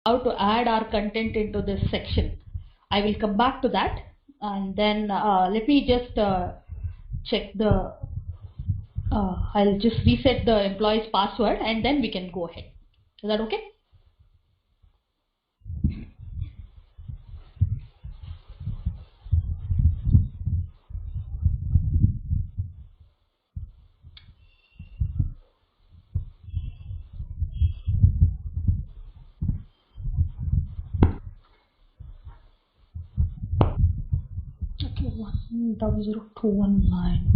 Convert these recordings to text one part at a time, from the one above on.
how to add our content into this section. I will come back to that, and then let me just check the I'll just reset the employee's password and then we can go ahead. Is that okay? Okay, 100219.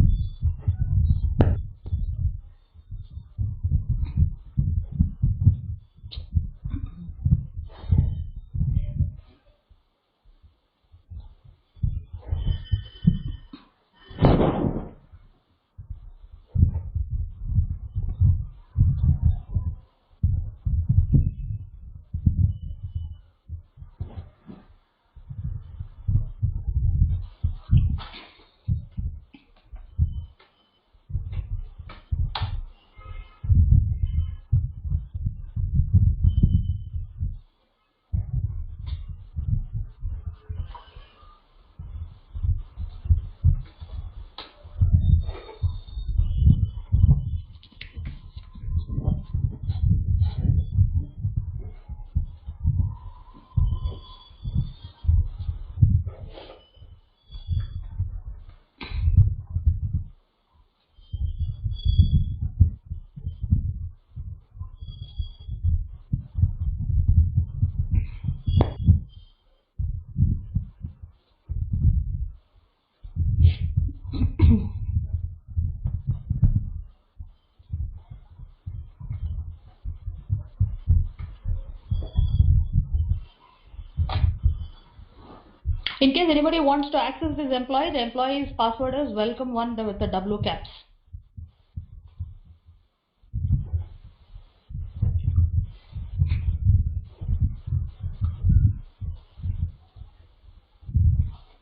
In case anybody wants to access this employee, the employee's password is welcome1 with the W caps.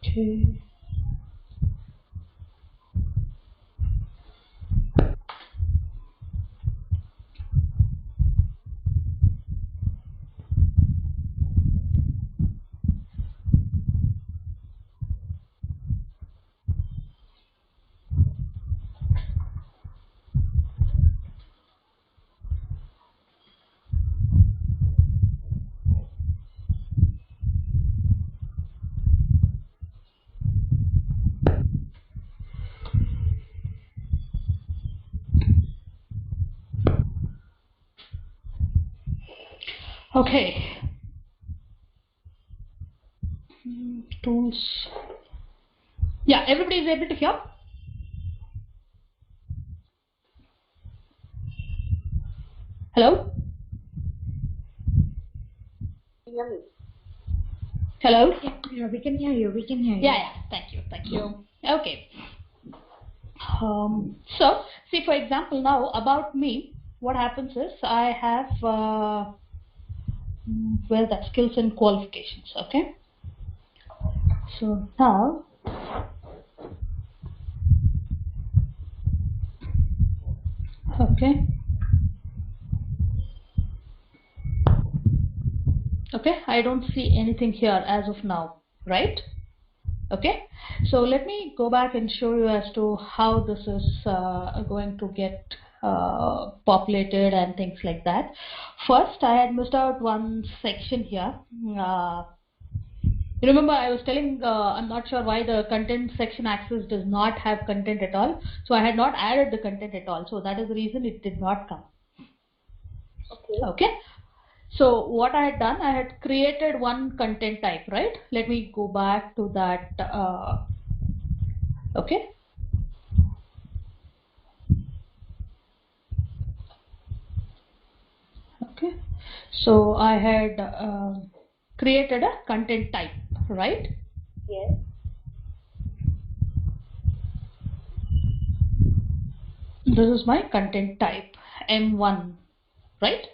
Okay. Okay. Tools. Yeah, everybody is able to hear? Hello? Hello? Yeah, we can hear you. We can hear you. Yeah. Thank you. Okay. So, see, for example, now about me, what happens is I have that skills and qualifications. Okay. So now, okay. Okay, I don't see anything here as of now, right? Okay, so let me go back and show you as to how this is going to get populated and things like that. First, I had missed out one section here. Remember, I was telling I'm not sure why the content section access does not have content at all. So I had not added the content at all. So that is the reason it did not come. Okay. So what I had done, I had created one content type, right? Let me go back to that. Okay. Okay. So I had created a content type, right? Yes. This is my content type, M1, right?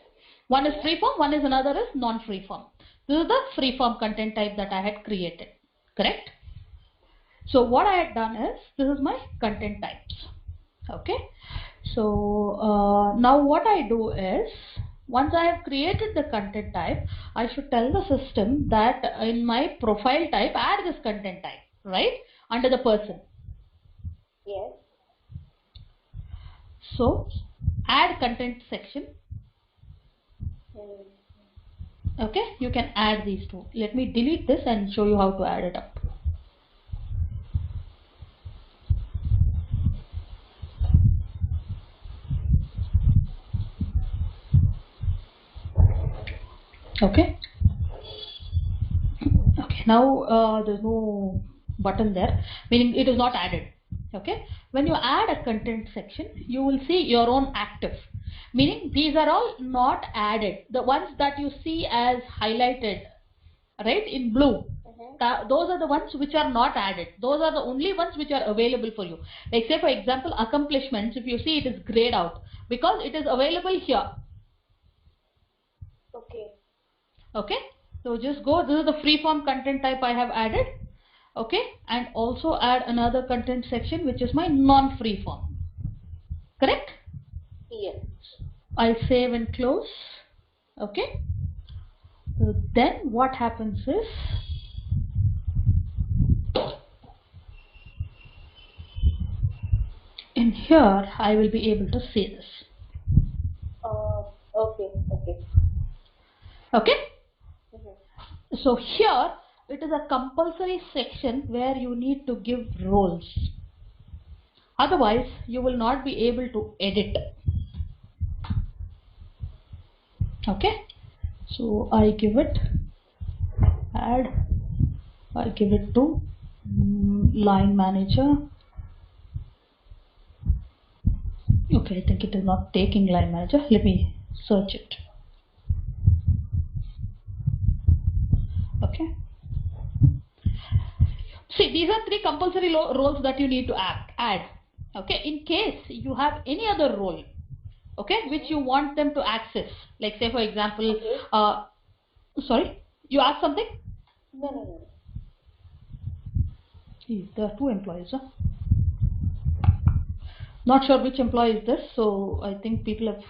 One is free form, one is another is non-free form. This is the free form content type that I had created, correct? So what I had done is, this is my content types. Okay. So now what I do is, Once I have created the content type, I should tell the system that in my profile type, add this content type, right? Under the person. Yes. So, add content section. Okay, you can add these two. Let me delete this and show you how to add it up. Okay. Okay, now there's no button there, meaning it is not added. Okay, when you add a content section, you will see your own active, meaning these are all not added. The ones that you see as highlighted, right, in blue, those are the ones which are not added. Those are the only ones which are available for you. Like say for example, accomplishments, if you see, it is grayed out because it is available here. Okay. Okay, so just go, this is the free form content type I have added. Okay, and also add another content section which is my non-free form. Correct? Yes. I'll save and close. Okay, so then what happens is, in here I will be able to see this. Okay. Okay. Okay, so here it is a compulsory section where you need to give roles, otherwise you will not be able to edit. Okay, so I give it add, I give it to line manager. Okay, I think it is not taking line manager. Let me search it. Okay, see, these are three compulsory roles that you need to add. Okay, in case you have any other role, okay, which you want them to access, like say for example, sorry, you asked something? No. Gee, there are two employees, huh? Not sure which employee is this, so I think people have.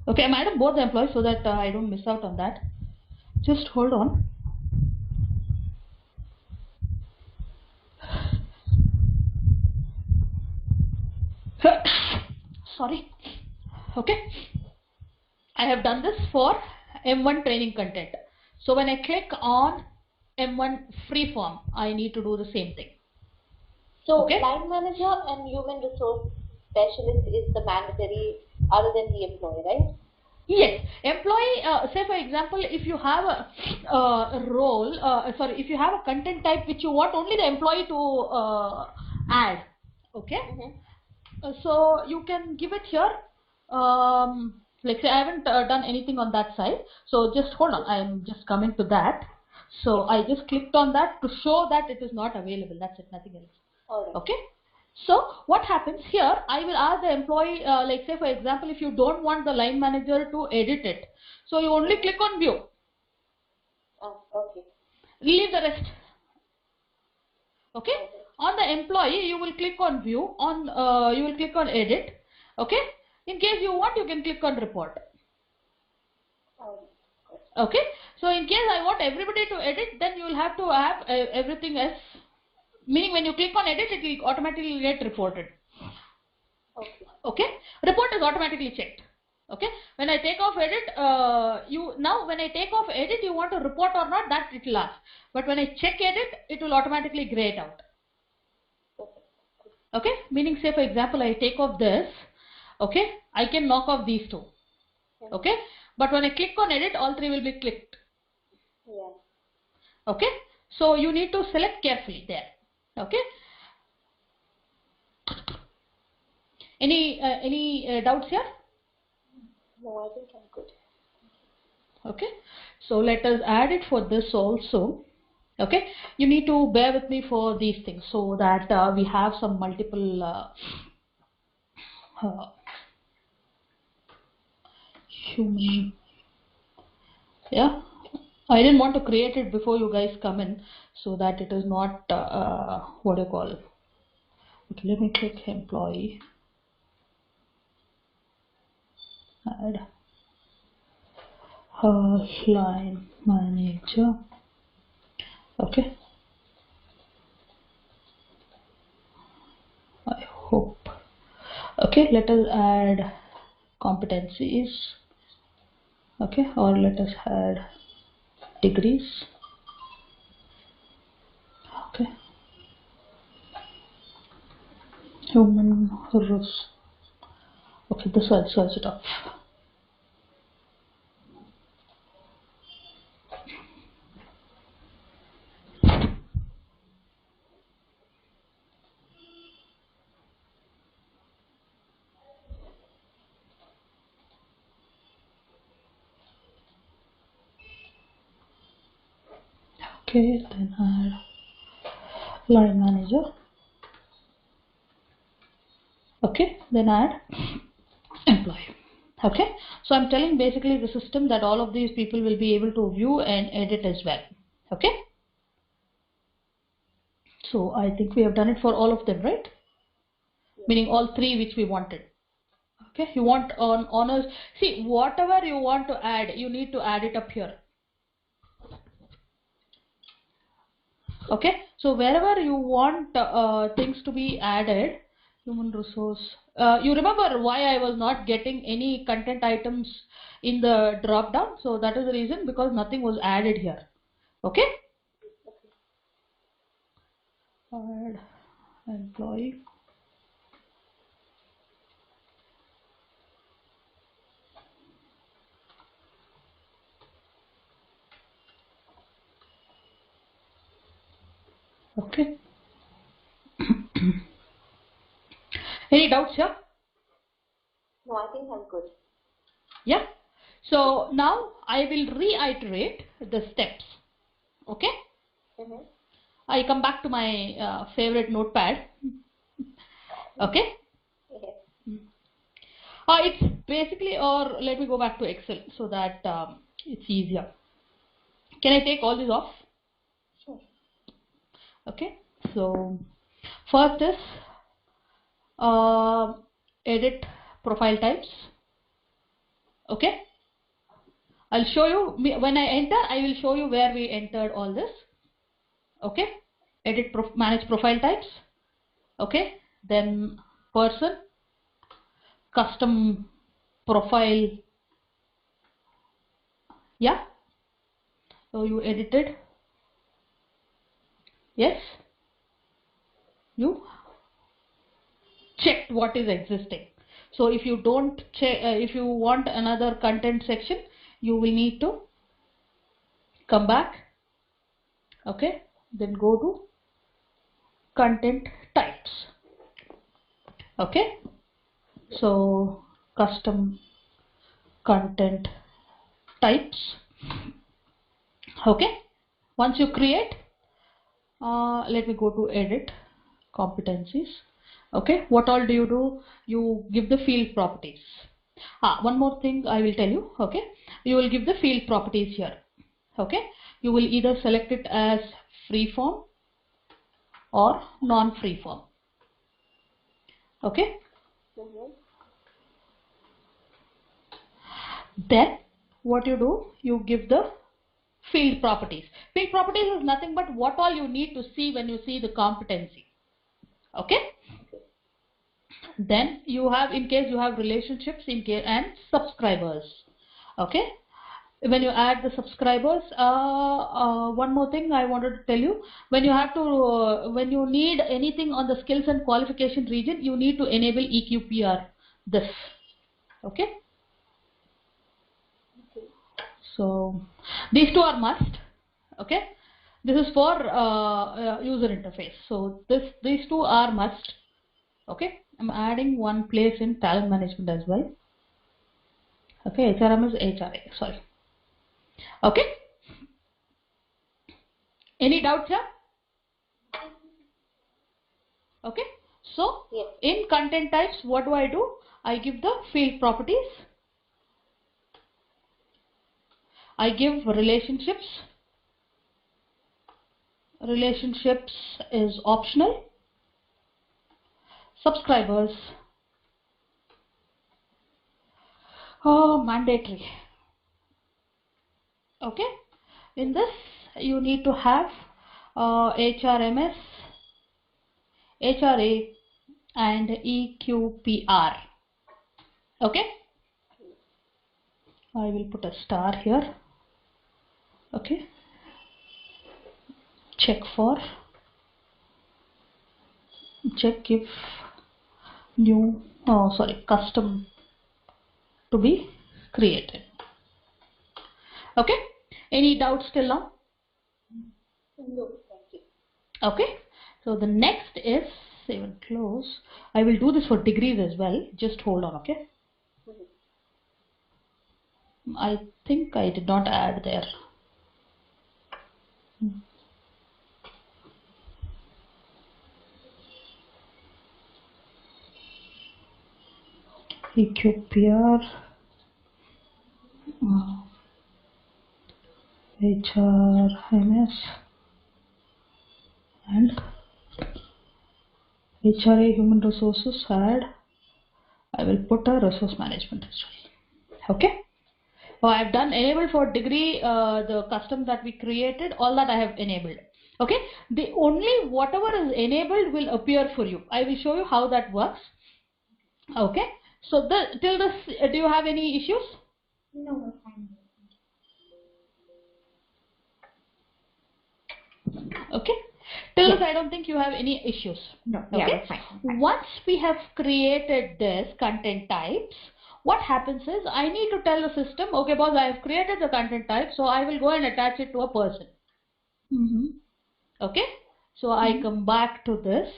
Okay, I'm adding both the employees so that I don't miss out on that. Just hold on. Sorry. Okay, I have done this for M1 training content. So when I click on M1 free form, I need to do the same thing. So Okay. line manager and human resource specialist is the mandatory other than the employee, right? Yes, employee, say for example, if you have a role, sorry, if you have a content type which you want only the employee to add, okay, so you can give it here. Like say I haven't done anything on that side, so just hold on, I am just coming to that. So I just clicked on that to show that it is not available. That's it, nothing else. All right. Okay, so what happens here, I will ask the employee, like say for example, if you don't want the line manager to edit it, so you only click on view, Okay. leave the rest. Okay, on the employee you will click on view, on you will click on edit. Okay, in case you want, you can click on report. Okay, so in case I want everybody to edit, then you will have to have everything as, meaning when you click on edit, it will automatically get reported. Okay, report is automatically checked. Okay, when I take off edit, when I take off edit, you want to report or not, that it will ask. But when I check edit, it will automatically gray it out. Okay, meaning say for example, I take off this. Okay, I can knock off these two. Okay, but when I click on edit, all three will be clicked. Yeah. Okay, so you need to select carefully there. Okay, any doubts here? No, I think I'm good. Okay, so let us add it for this also. Okay, you need to bear with me for these things so that we have some multiple human. Yeah, I didn't want to create it before you guys come in so that it is not what do you call, Okay, let me click employee, add line manager. Okay, I hope. Okay, let us add competencies. Okay, or let us add degrees. Okay, human resource. Okay, this I'll search it up. Okay, then add line manager. Okay, then add employee. Okay, so I'm telling basically the system that all of these people will be able to view and edit as well. Okay, so I think we have done it for all of them, right? Meaning all three which we wanted. Okay, you want on honors. See, whatever you want to add, you need to add it up here. Okay, so wherever you want things to be added, human resource. You remember why I was not getting any content items in the drop down? So that is the reason, because nothing was added here. Okay. Add employee. Okay. Any doubts here? No, I think I'm good. Yeah. So now I will reiterate the steps. Okay. I come back to my favorite notepad. Okay. Yes. It's basically, or let me go back to Excel so that it's easier. Can I take all these off? Sure. Okay. So first is edit profile types. Okay. I'll show you when I enter. I will show you where we entered all this. Okay. Edit manage profile types. Okay. Then person, custom profile. Yeah. So you edited. Yes. You checked what is existing. So if you don't check, if you want another content section, you will need to come back. Okay. Then go to content types. Okay. So custom content types. Okay. Once you create, let me go to edit competencies. Okay, what all do? You give the field properties. One more thing I will tell you. Okay, you will give the field properties here. Okay, you will either select it as free form or non-free form. Okay, then what you do, you give the field properties. Field properties is nothing but what all you need to see when you see the competency. Okay, then you have, in case you have relationships in case and subscribers. Okay, when you add the subscribers, one more thing I wanted to tell you, when you have to when you need anything on the skills and qualification region, you need to enable EQPR this. Okay, so these two are must. Okay, this is for user interface, so these two are must. Okay, I'm adding one place in talent management as well. Okay, HRM is HRA, sorry. Okay, any doubts here? Okay, so Yes. in content types, what do? I give the field properties, I give relationships. Relationships is optional. subscribers, mandatory. Okay, in this you need to have HRMS, HRA and EQPR. Okay, I will put a star here. Okay, check if new custom to be created. Okay, any doubts till now? No, thank you. Okay, so the next is even close. I will do this for degrees as well. Just hold on. Okay, I think I did not add there. EQPR, HRMS and HRA human resources. Add. I will put a resource management as well. Okay. So I have done enable for degree, the custom that we created, all that I have enabled. Okay. The only whatever is enabled will appear for you. I will show you how that works. Okay. So till this, do you have any issues? No, we're fine. Okay. Till this, I don't think you have any issues. No, yeah, okay. we're fine. Once we have created this content types, what happens is I need to tell the system, okay, boss, I have created the content type, so I will go and attach it to a person. Okay. So I come back to this.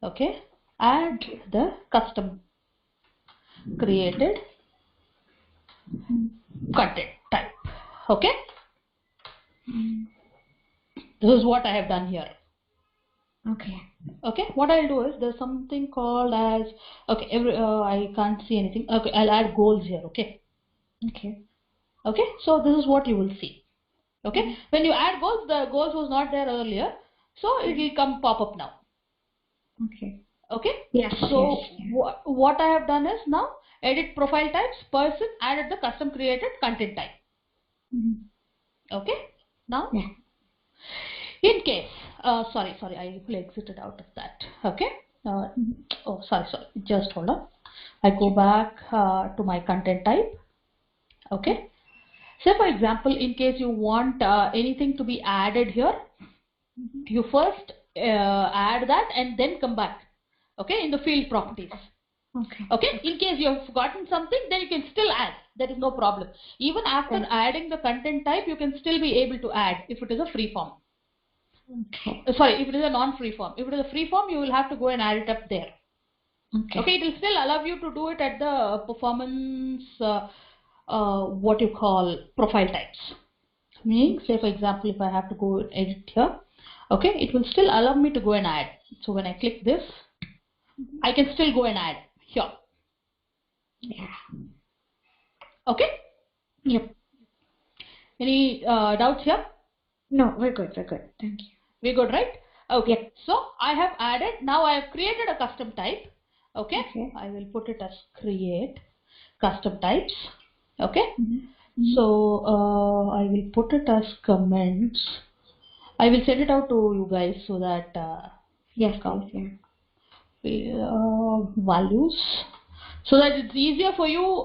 Okay. Add the custom created content type. Okay. This is what I have done here. Okay. Okay, what I'll do is there's something called as, okay, I can't see anything. Okay, I'll add goals here. Okay. Okay. Okay, so this is what you will see. Okay, when you add goals, the goals was not there earlier, so it will come pop up now. Okay. Okay. Yes. So Yes. what I have done is now edit profile types, person, added the custom created content type. Okay. Now. Yeah. In case, sorry, I exited out of that. Okay. Oh, sorry, just hold on. I go back to my content type. Okay. Say for example, in case you want anything to be added here, you first add that and then come back. Okay, in the field properties. Okay. Okay. In case you have forgotten something, then you can still add. There is no problem. Even after adding the content type, you can still be able to add if it is a free form. Okay. Sorry, if it is a non-free form. If it is a free form, you will have to go and add it up there. Okay. Okay, it will still allow you to do it at the performance, what you call profile types. Meaning, say for example, if I have to go and edit here, okay, it will still allow me to go and add. So when I click this, I can still go and add here. Yeah. Okay. Yep. Any doubts here? No, we're good. We're good. Thank you. We're good, right? Okay. Yep. So I have added. Now I have created a custom type. Okay. Okay. I will put it as create custom types. Okay. So I will put it as comments. I will send it out to you guys so that Yes, please. Yeah. Values, so that it's easier for you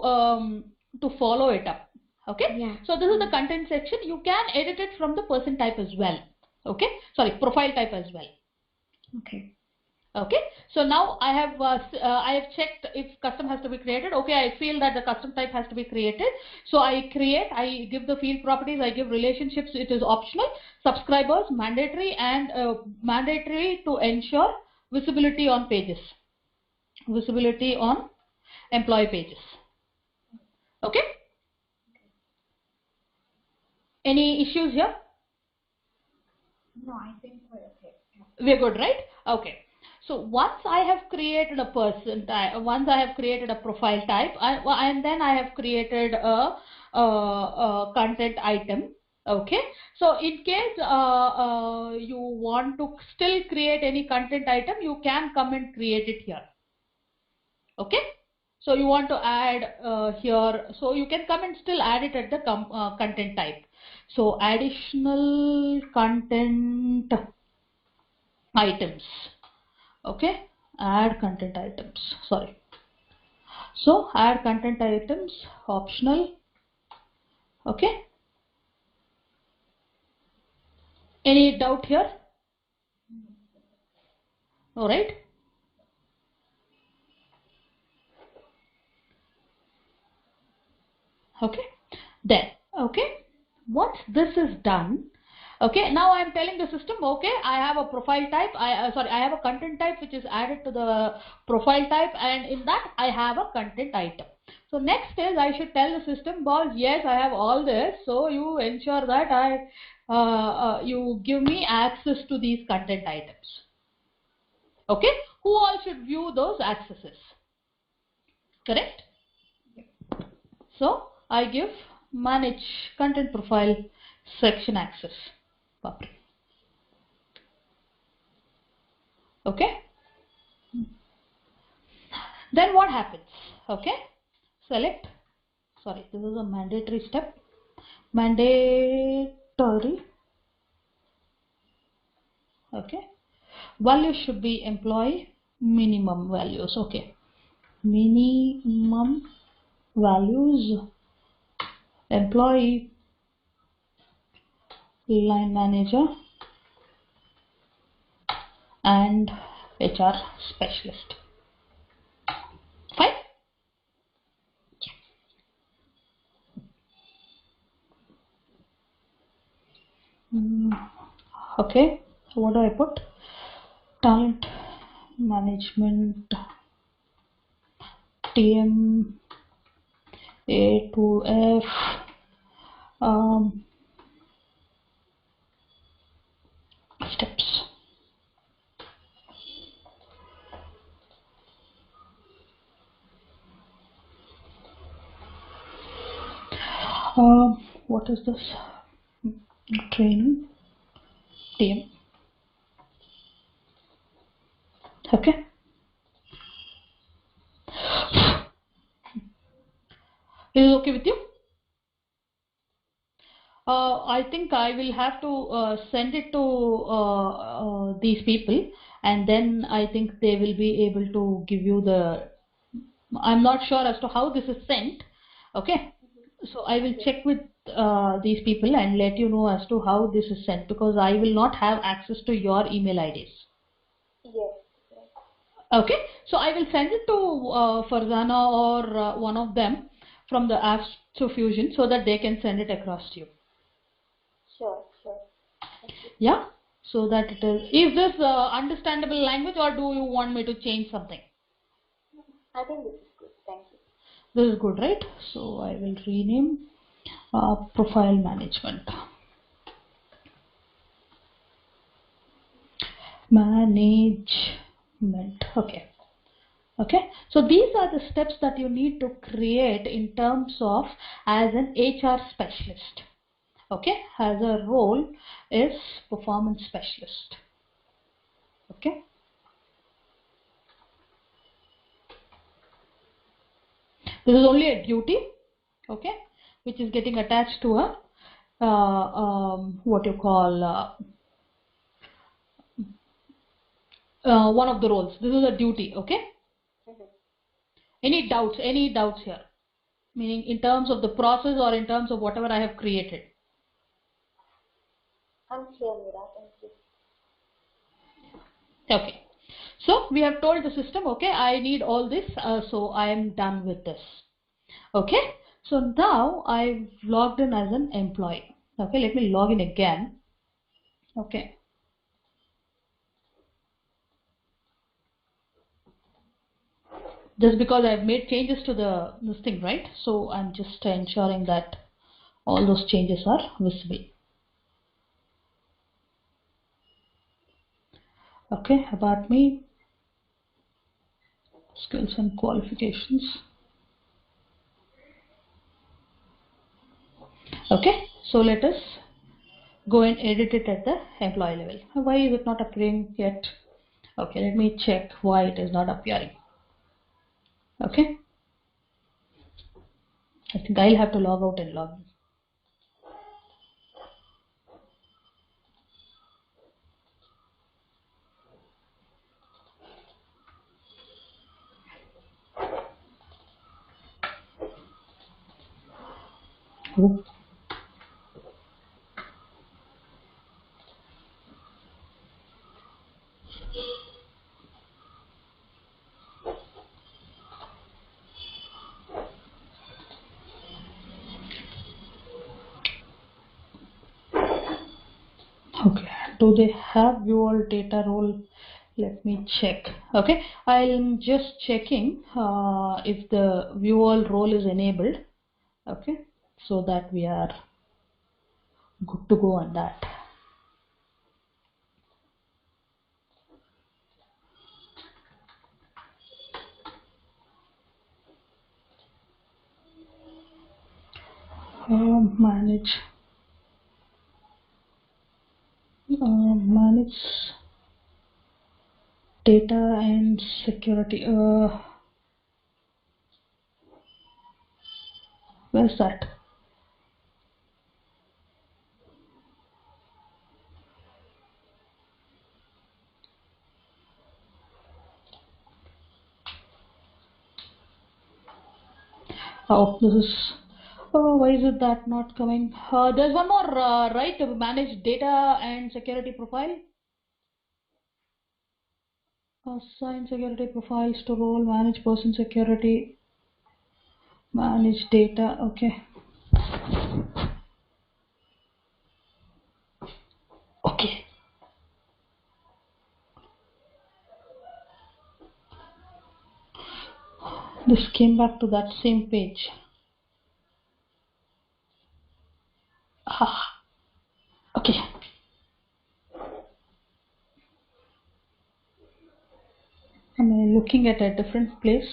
to follow it up. Okay. Yeah. So this is the content section. You can edit it from the person type as well. Okay. Sorry, profile type as well. Okay. Okay. So now I have checked if custom has to be created. Okay, I feel that the custom type has to be created. So I give the field properties, I give relationships, it is optional, subscribers, mandatory, and mandatory to ensure visibility on pages, visibility on employee pages. Okay. Any issues here? No, I think we're okay. We're good, right? Okay. So once I have created a person type, once I have created a profile type, and then I have created a content item. Okay, so in case you want to still create any content item, you can come and create it here. Okay, so you want to add here, so you can come and still add it at the content type. So additional content items. Okay, add content items, sorry. So add content items, optional. Okay, any doubt here? All right. Okay, then okay, once this is done, okay, now I am telling the system, okay, I have a profile type, I have a content type which is added to the profile type, and in that I have a content item. So next is I should tell the system, boss, yes, I have all this, so you ensure that you give me access to these content items. Okay, who all should view those accesses? Correct? So I give manage content profile section access. Okay. Then what happens? Okay. Select. Sorry, this is a mandatory step. Mandatory. Okay. Values should be employee minimum values. Okay. Minimum values. Employee, line manager, and HR specialist. Fine. Okay. So what do I put? Talent management, TM, A to F, steps. What is this? Training, TM. Okay. Is it okay with you? I think I will have to send it to these people, and then I think they will be able to give you the. I'm not sure as to how this is sent. Okay, so I will check with these people and let you know as to how this is sent, because I will not have access to your email IDs. Yes. Okay, so I will send it to Farzana or one of them from the Astrofusion so that they can send it across to you. Sure, sure. Thank you. Yeah, so that it is. Is this understandable language, or do you want me to change something? I think this is good. Thank you. This is good, right? So I will rename profile management. Management. Okay. Okay. So these are the steps that you need to create in terms of as an HR specialist. Okay. As a role is performance specialist. Okay. This is only a duty. Okay. Which is getting attached to a what you call one of the roles. This is a duty. Okay. Mm-hmm. Any doubts? Any doubts here? Meaning in terms of the process or in terms of whatever I have created. I'm clear, Mira. Thank you. Okay. So we have told the system, okay, I need all this, so I am done with this. Okay. So now I've logged in as an employee. Okay, let me log in again. Okay. Just because I've made changes to this thing, right? So I'm just ensuring that all those changes are visible. Okay, about me, skills and qualifications. Okay, so let us go and edit it at the employee level. Why is it not appearing yet? Okay, let me check why it is not appearing. Okay, I think I'll have to log out and log in. Oh. Okay, do they have view all data role? Let me check. Okay, I'm just checking if the view all role is enabled. Okay, so that we are good to go on that. Manage data and security. Where's that? Oh, this is. Oh, why is it that not coming? There's one more, right? To manage data and security profile. Assign security profiles to role, manage person security, manage data. Okay. Okay. This came back to that same page. Ah. Okay. Am I looking at a different place?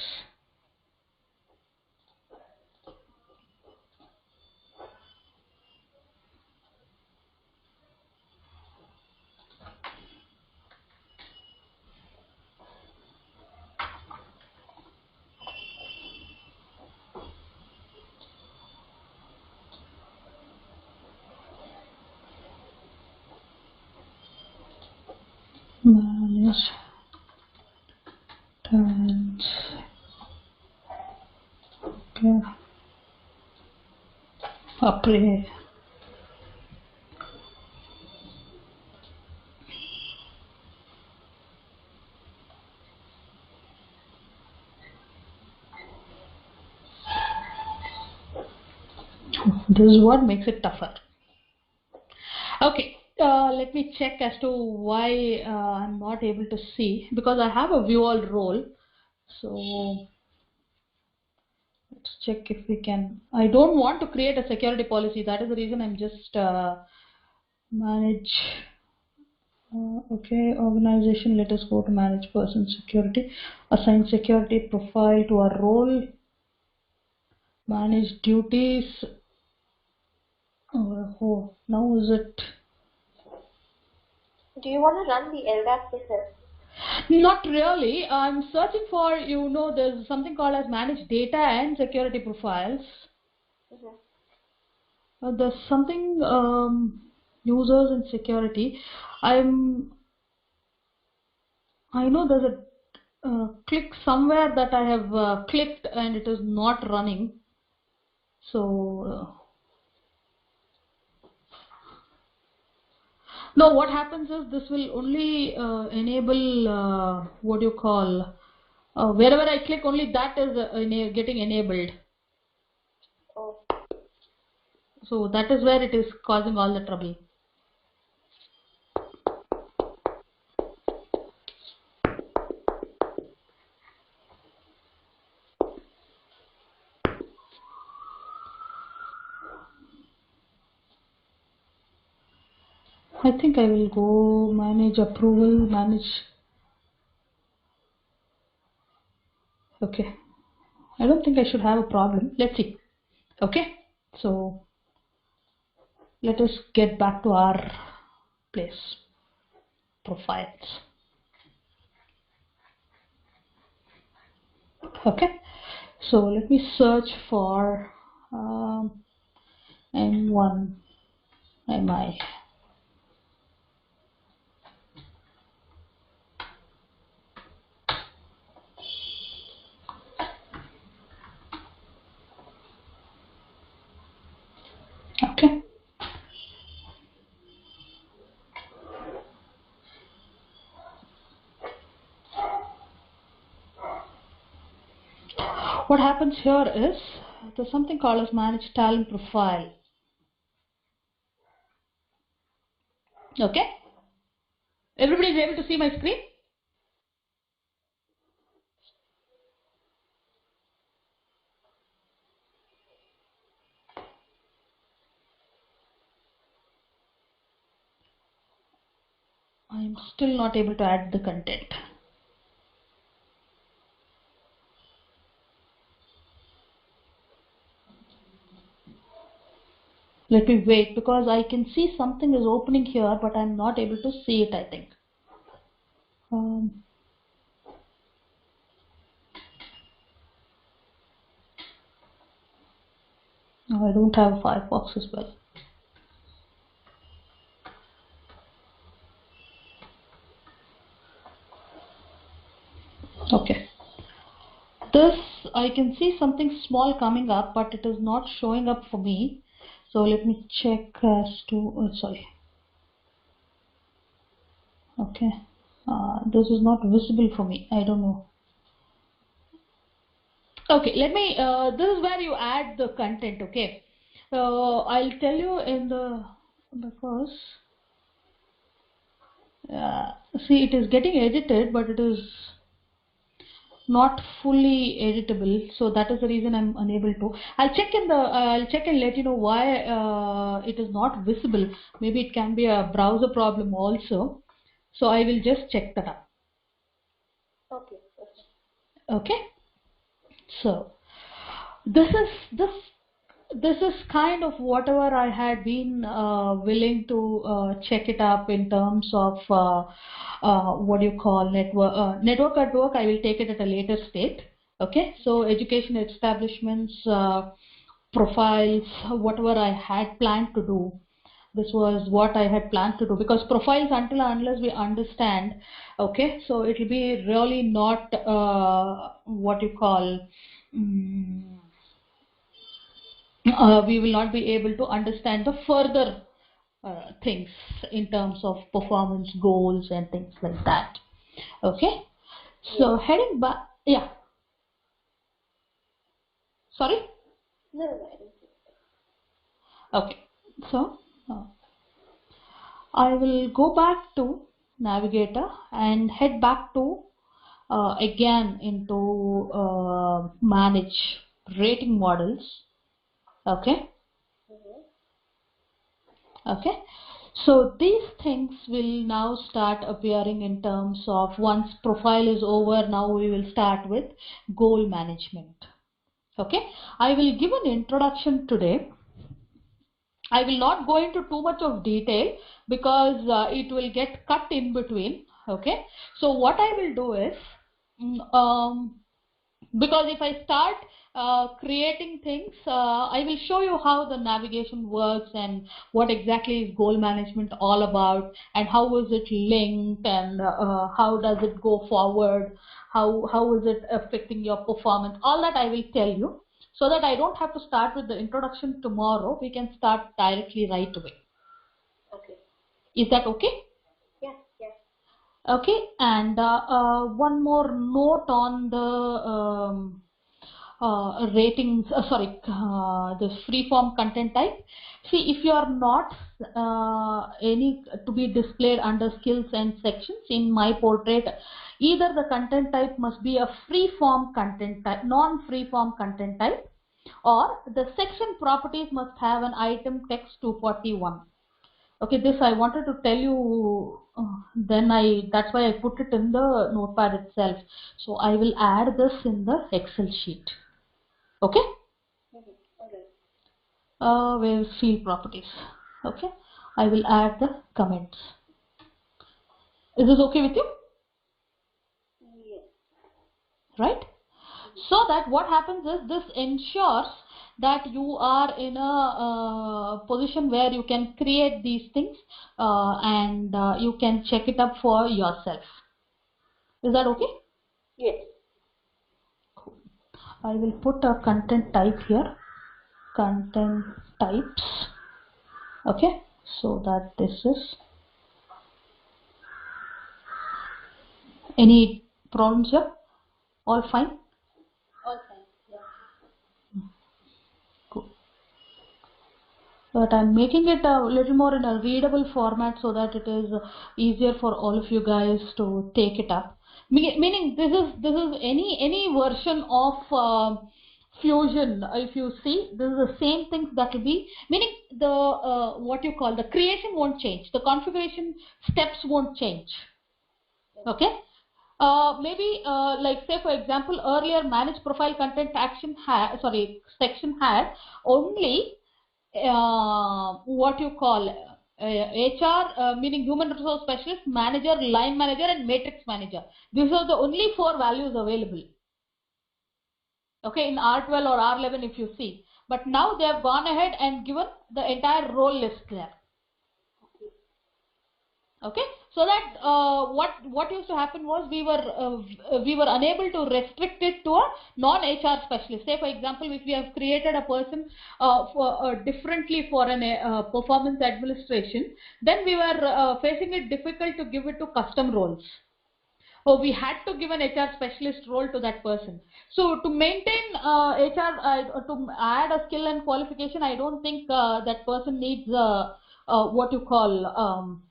Manage trans. Okay. Apply. This is what makes it tougher. Okay, let me check as to why I'm not able to see, because I have a view all role. So let's check if we can. I don't want to create a security policy. That is the reason I'm just manage. Okay, organization. Let us go to manage person security. Assign security profile to a role. Manage duties. Oh, now is it? Do you want to run the LDAP process? Not really. I'm searching for, there's something called as manage data and security profiles. There's something users and security. I know there's a click somewhere that I have clicked and it is not running. So no, what happens is this will only enable what do you call wherever I click, only that is getting enabled. Oh. So that is where it is causing all the trouble. I think I will go manage approval, manage. Okay. I don't think I should have a problem. Let's see. Okay. So let us get back to our place, profiles. Okay, so let me search for M1 MI. Okay. What happens here is there's something called as manage talent profile. Okay. Everybody is able to see my screen? I am still not able to add the content. Let me wait because I can see something is opening here, but I'm not able to see it, I think. No, I don't have Firefox as well. Okay. This, I can see something small coming up, but it is not showing up for me. So let me check as to, sorry. Okay. This is not visible for me. I don't know. Okay, let me, this is where you add the content, okay. I'll tell you in the, because, see, it is getting edited, but it is not fully editable, so that is the reason I'm unable to. I'll check and let you know why it is not visible. Maybe it can be a browser problem also. So I will just check that up. Okay. Okay. So this is kind of whatever I had been willing to check it up in terms of what do you call network at work. I will take it at a later state. Okay, so education establishments, profiles, whatever I had planned to do. This was what I had planned to do, because profiles, until and unless we understand, okay, so it will be really not what you call. Um, we will not be able to understand the further things in terms of performance goals and things like that. Okay, so heading back, yeah, sorry. No, no, I don't think so. Okay, so I will go back to navigator and head back to again into manage rating models. Okay. Okay, so these things will now start appearing in terms of, once profile is over, now we will start with goal management. Okay, I will give an introduction today. I will not go into too much of detail because it will get cut in between. Okay, so what I will do is, mm, um, because if I start creating things, I will show you how the navigation works and what exactly is goal management all about, and how is it linked, and how does it go forward, how is it affecting your performance. All that I will tell you, so that I don't have to start with the introduction tomorrow. We can start directly right away. Okay. Is that okay? Yeah, yeah. Okay, and one more note on the ratings, this free-form content type. See, if you are not any to be displayed under skills and sections in my portrait, either the content type must be a free-form content type, non-free-form content type, or the section properties must have an item text 241. Okay, this I wanted to tell you, then that's why I put it in the notepad itself. So I will add this in the Excel sheet. Okay. Okay. Where is field properties? Okay, I will add the comments. Is this okay with you? Yes. Right? So that what happens is this ensures that you are in a position where you can create these things and you can check it up for yourself. Is that okay? Yes. I will put a content type here. Content types. Okay, so that this is. Any problems here? All fine? All fine. Yeah. Cool. But I'm making it a little more in a readable format so that it is easier for all of you guys to take it up. Meaning this is any version of Fusion. If you see, this is the same things that will be. Meaning the what you call the creation won't change. The configuration steps won't change. Okay. Maybe like say for example earlier manage profile content section had only what you call HR meaning human resource specialist, manager, line manager and matrix manager. These are the only 4 values available. Okay, in R12 or R11 if you see. But now they have gone ahead and given the entire role list there. Okay, so that what used to happen was we were unable to restrict it to a non-HR specialist. Say for example, if we have created a person differently for an performance administration, then we were facing it difficult to give it to custom roles. So we had to give an HR specialist role to that person. So to maintain HR, to add a skill and qualification, I don't think that person needs what you call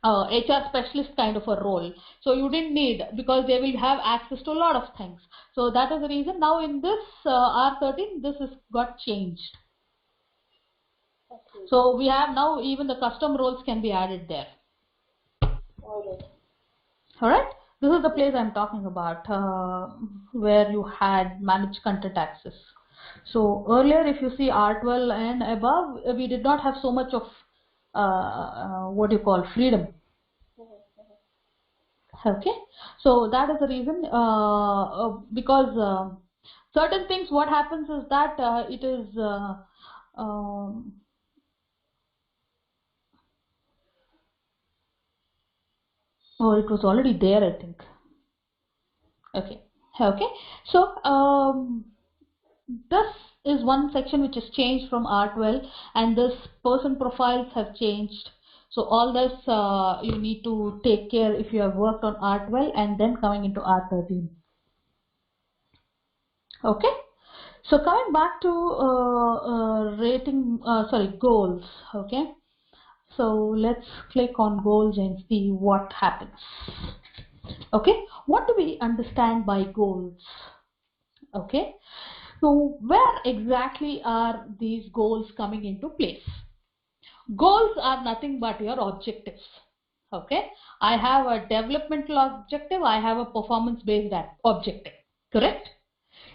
HR specialist kind of a role. So you didn't need, because they will have access to a lot of things. So that is the reason now in this R13 this is got changed. Okay. So we have now even the custom roles can be added there. All right. All right. This is the place I'm talking about where you had managed content access. So earlier if you see R12 and above, we did not have so much of what you call freedom. Okay, so that is the reason because certain things what happens is that it is um, oh, it was already there I think. Okay, okay, so this is one section which is changed from R12 and this person profiles have changed. So all this you need to take care if you have worked on R12 and then coming into R13. Okay. So coming back to goals. Okay. So let's click on goals and see what happens. Okay. What do we understand by goals? Okay. So where exactly are these goals coming into place? Goals are nothing but your objectives. Okay. I have a developmental objective. I have a performance based objective. Correct?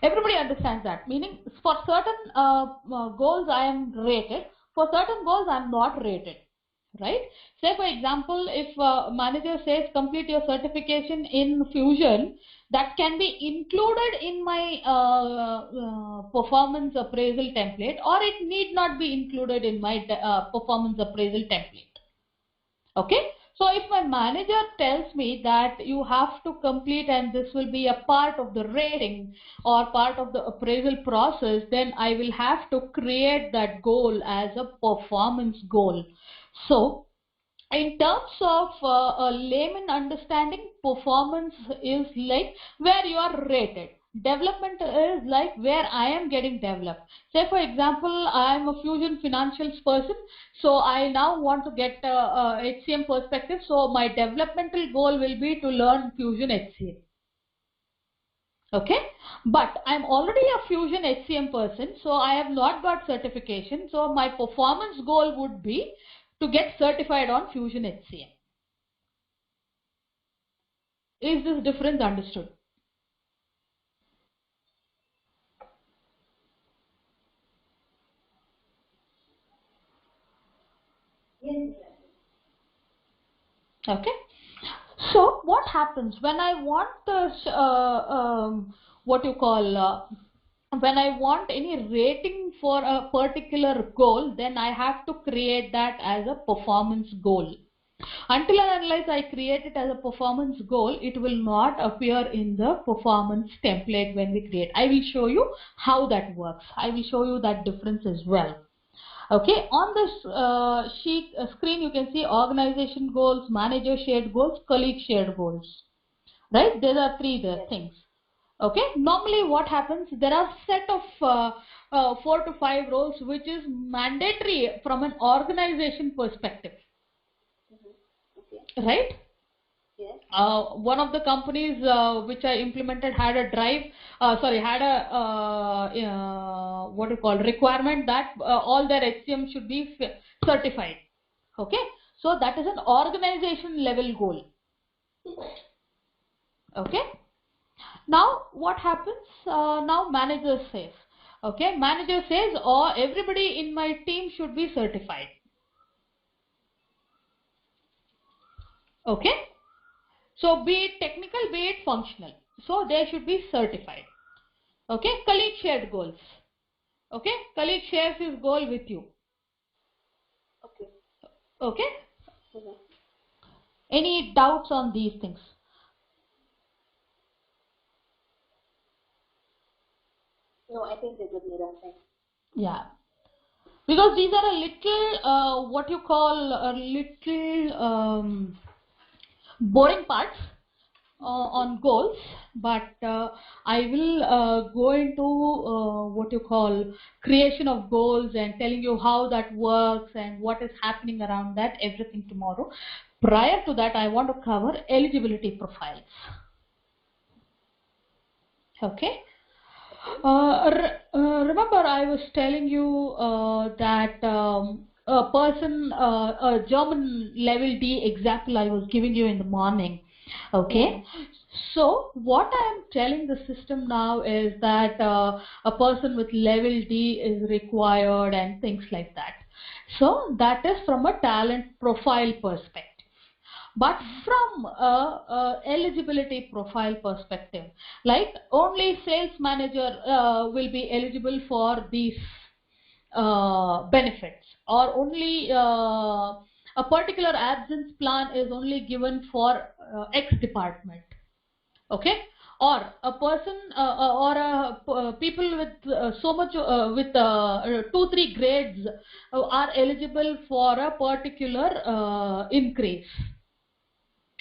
Everybody understands that. Meaning, for certain goals, I am rated. For certain goals, I am not rated. Right? Say, for example, if manager says complete your certification in Fusion, that can be included in my performance appraisal template, or it need not be included in my performance appraisal template. Okay, so if my manager tells me that you have to complete and this will be a part of the rating or part of the appraisal process, then I will have to create that goal as a performance goal. So in terms of a layman understanding, performance is like where you are rated. Development is like where I am getting developed. Say for example, I am a Fusion financials person, so I now want to get HCM perspective. So my developmental goal will be to learn Fusion HCM. Okay, but I'm already a Fusion HCM person, so I have not got certification. So my performance goal would be to get certified on Fusion HCM. Is this difference understood? Okay. So what happens when I want this, what you call, when I want any rating for a particular goal, then I have to create that as a performance goal. Until and unless I create it as a performance goal, it will not appear in the performance template when we create. I will show you how that works. I will show you that difference as well. Okay, on this screen you can see organization goals, manager shared goals, colleague shared goals. Right? There are three things. Okay, normally what happens, there are set of 4 to 5 roles which is mandatory from an organization perspective. Okay. Right? Yes. One of the companies which I implemented had a drive, had a what you call requirement that all their HCM should be certified. Okay, so that is an organization level goal. Okay, now what happens? Now manager says, okay, manager says, oh, everybody in my team should be certified. Okay, so be it technical, be it functional, so they should be certified. Okay, colleague shared goals. Okay, colleague shares his goal with you. Okay. Okay, Mm-hmm. any doubts on these things? No, I think we're good, Meera. Thanks. Yeah, because these are a little what you call a little boring parts on goals, but I will go into what you call creation of goals and telling you how that works and what is happening around that, everything tomorrow. Prior to that, I want to cover eligibility profiles. Okay. Remember I was telling you that a person, a German level D example I was giving you in the morning. Okay. So what I am telling the system now is that a person with level D is required and things like that. So that is from a talent profile perspective. But from a eligibility profile perspective, like only sales manager will be eligible for these benefits, or only a particular absence plan is only given for X department. Okay, or a person or people with so much with 2-3 grades are eligible for a particular increase.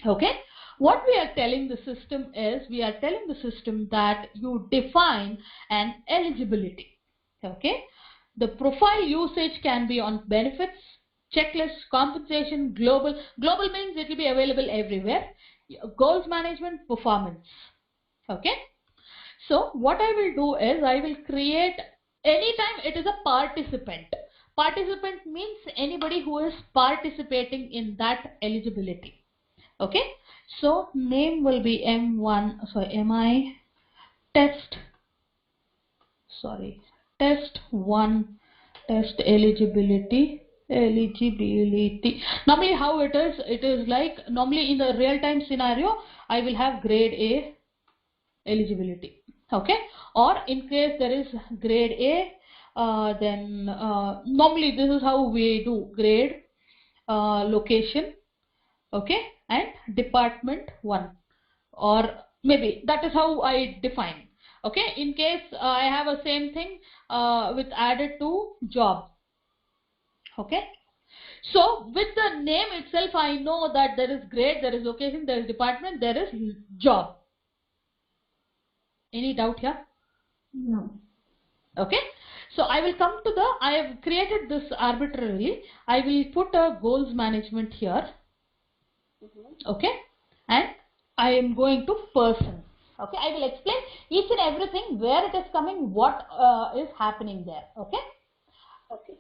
Okay, what we are telling the system is, we are telling the system that you define an eligibility. Okay, the profile usage can be on benefits, checklist, compensation, global means it will be available everywhere, goals management, performance. Okay, so what I will do is I will create, anytime it is a participant means anybody who is participating in that eligibility. Okay, so name will be M1, sorry, MI test, sorry, test 1, test eligibility. Normally how it is like, normally in the real time scenario, I will have grade A eligibility. Okay, or in case there is grade A, then normally this is how we do grade, location, okay, and department 1, or maybe that is how I define. Okay, in case I have a same thing with added to job. Okay, so with the name itself I know that there is grade, there is location, there is department, there is job. Any doubt here? No. Okay, so I will come to the, I have created this arbitrarily, I will put a goals management here. Okay, and I am going to person. Okay, I will explain each and everything, where it is coming, what is happening there. Okay. Okay.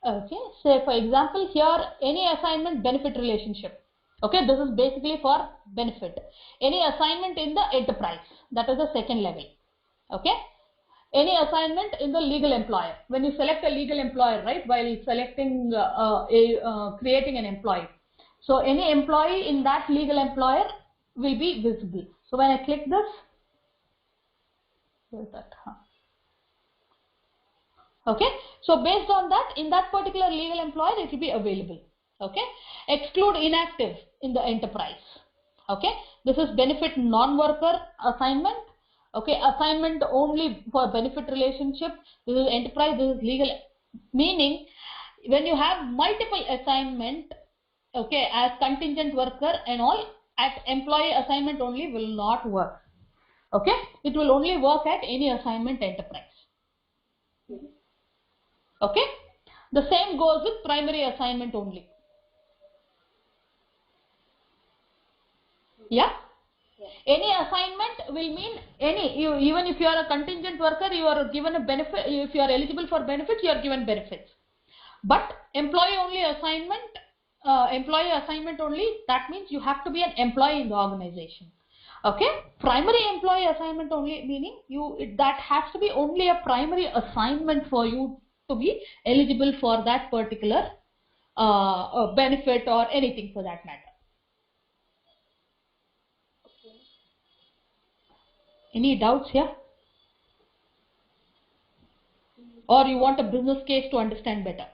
Okay, say for example here, any assignment benefit relationship. Okay, this is basically for benefit. Any assignment in the enterprise, that is the second level. Okay, any assignment in the legal employer. When you select a legal employer, right, while selecting creating an employee. So any employee in that legal employer will be visible. So when I click this, where is that? Okay, so based on that, in that particular legal employer, it will be available. Okay, exclude inactive in the enterprise. Okay, this is benefit non-worker assignment. Okay, assignment only for benefit relationship. This is enterprise, this is legal. Meaning, when you have multiple assignment, okay, as contingent worker and all, at employee assignment only will not work. Okay, it will only work at any assignment enterprise. Okay, the same goes with primary assignment only. Yeah, any assignment will mean even if you are a contingent worker, you are given a benefit. If you are eligible for benefits, you are given benefits. But employee assignment only, that means you have to be an employee in the organization. Okay, primary employee assignment only, meaning that has to be only a primary assignment for you to be eligible for that particular benefit or anything for that matter. Any doubts here? Or you want a business case to understand better?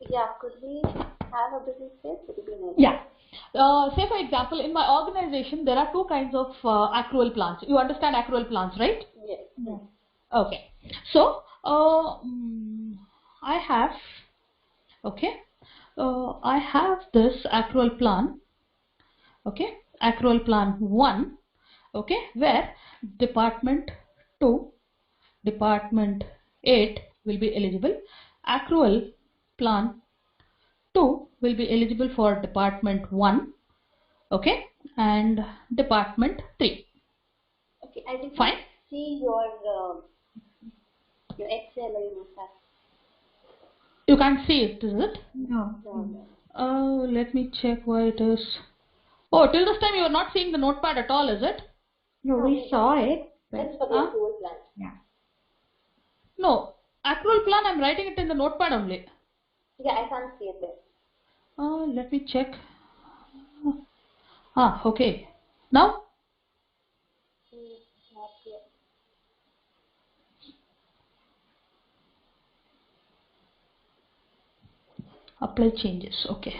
Yeah, could we have a business case? Would it be nice? Yeah. Say for example, in my organization, there are two kinds of accrual plans. You understand accrual plans, right? Yes. Yeah. Okay. So, I have, okay, I have this accrual plan, okay, accrual plan 1, okay, where department 2, department 8 will be eligible. Accrual plan 2 will be eligible for department 1, okay, and department 3. Okay, I did Fine. see your Excel or your SAS. You can't see it, is it? No. Let me check why it is. Oh, till this time you are not seeing the notepad at all, is it? No, we saw it. That's for the accrual plan. Yeah. No, accrual plan, I'm writing it in the notepad only. Yeah, I can't see it there. Let me check. Okay. Now? Not yet. Apply changes, okay.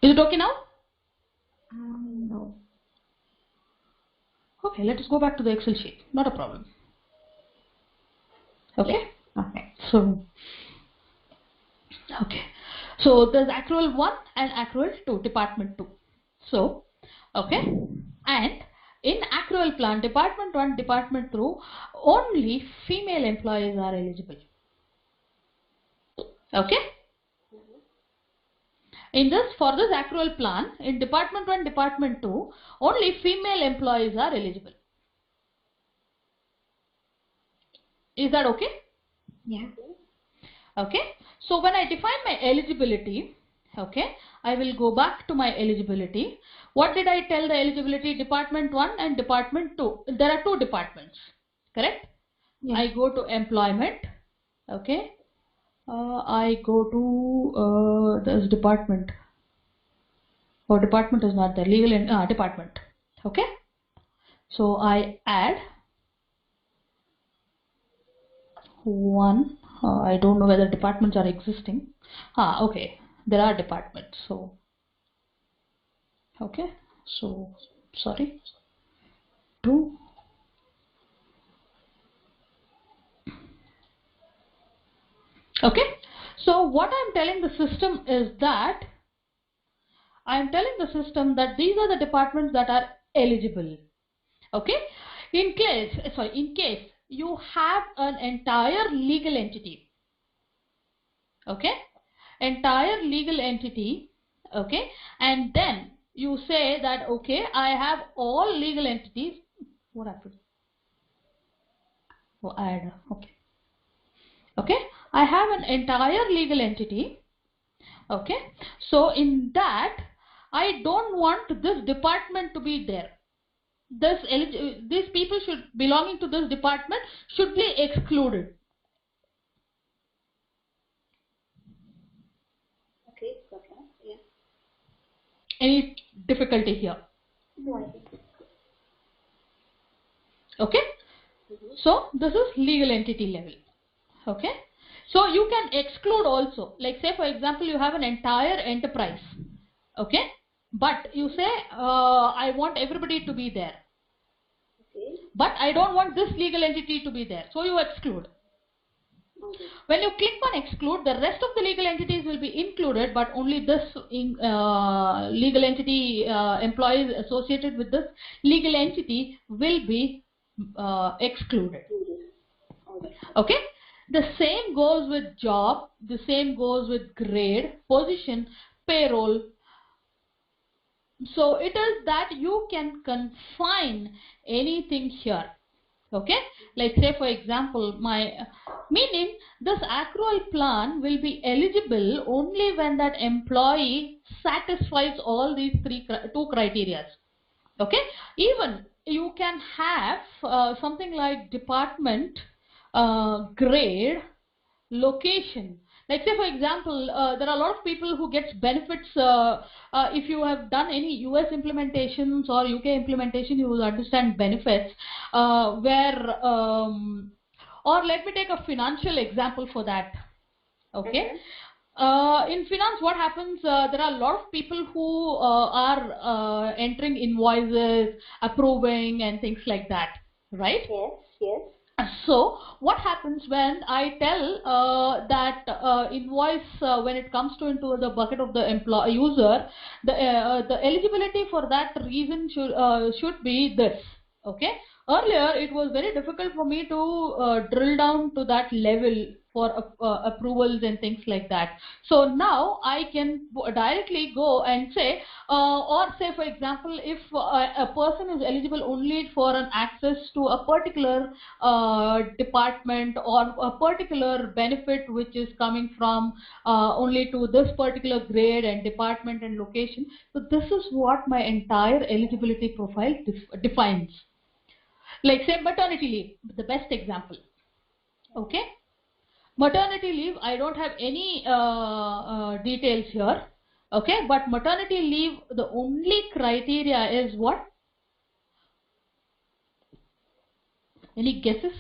Is it okay now? No. Okay, let us go back to the Excel sheet. Not a problem. Okay? Yeah. Okay. So, okay. So there's accrual 1 and accrual 2, department 2. So, okay. And in accrual plan, department 1, department 2, only female employees are eligible. Okay? For this accrual plan, in department 1, department 2, only female employees are eligible. Is that okay? Yeah. Okay. So when I define my eligibility, okay, I will go back to my eligibility. What did I tell the eligibility? Department 1 and department 2. There are two departments, correct? Yeah. I go to employment. Okay. I go to this department. Oh, department is not there. Legal and department. Okay. So I add 1. I don't know whether departments are existing. Okay. There are departments. So, okay. So, sorry. 2. Okay. So, what I'm telling the system is that I'm telling the system that these are the departments that are eligible. Okay. In case you have an entire legal entity. Okay. Entire legal entity. Okay. And then you say that, okay, I have all legal entities. What happened? Oh, add. Okay. Okay. I have an entire legal entity. Okay. So in that, I don't want this department to be there. these people should belonging to this department should be excluded. Okay, okay, yeah. Any difficulty here? No, I think it's good. Okay. So this is legal entity level. Okay. So you can exclude also, like say for example you have an entire enterprise. Okay. But you say I want everybody to be there. Okay. But I don't want this legal entity to be there. So you exclude. Okay. When you click on exclude, the rest of the legal entities will be included, but only this legal entity employees associated with this legal entity will be excluded. Okay. The same goes with job, the same goes with grade, position, payroll. So it is that you can confine anything here. Okay, like say for example meaning this accrual plan will be eligible only when that employee satisfies all these two criteria. Okay, even you can have something like department, grade, location. Like say for example there are a lot of people who gets benefits if you have done any US implementations or UK implementation, you will understand benefits where or let me take a financial example for that. Okay. In finance, what happens? There are a lot of people who are entering invoices, approving, and things like that, right? Yes, yes. So what happens when I tell that invoice when it comes to into the bucket of the user, the eligibility for that reason should be this. Okay. Earlier it was very difficult for me to drill down to that level for approvals and things like that. So now I can directly go and say or say for example if a person is eligible only for an access to a particular department or a particular benefit which is coming from only to this particular grade and department and location. So this is what my entire eligibility profile defines. Like say maternity leave, the best example. Okay, maternity leave, I don't have any details here. Okay, but maternity leave, the only criteria is what? Any guesses?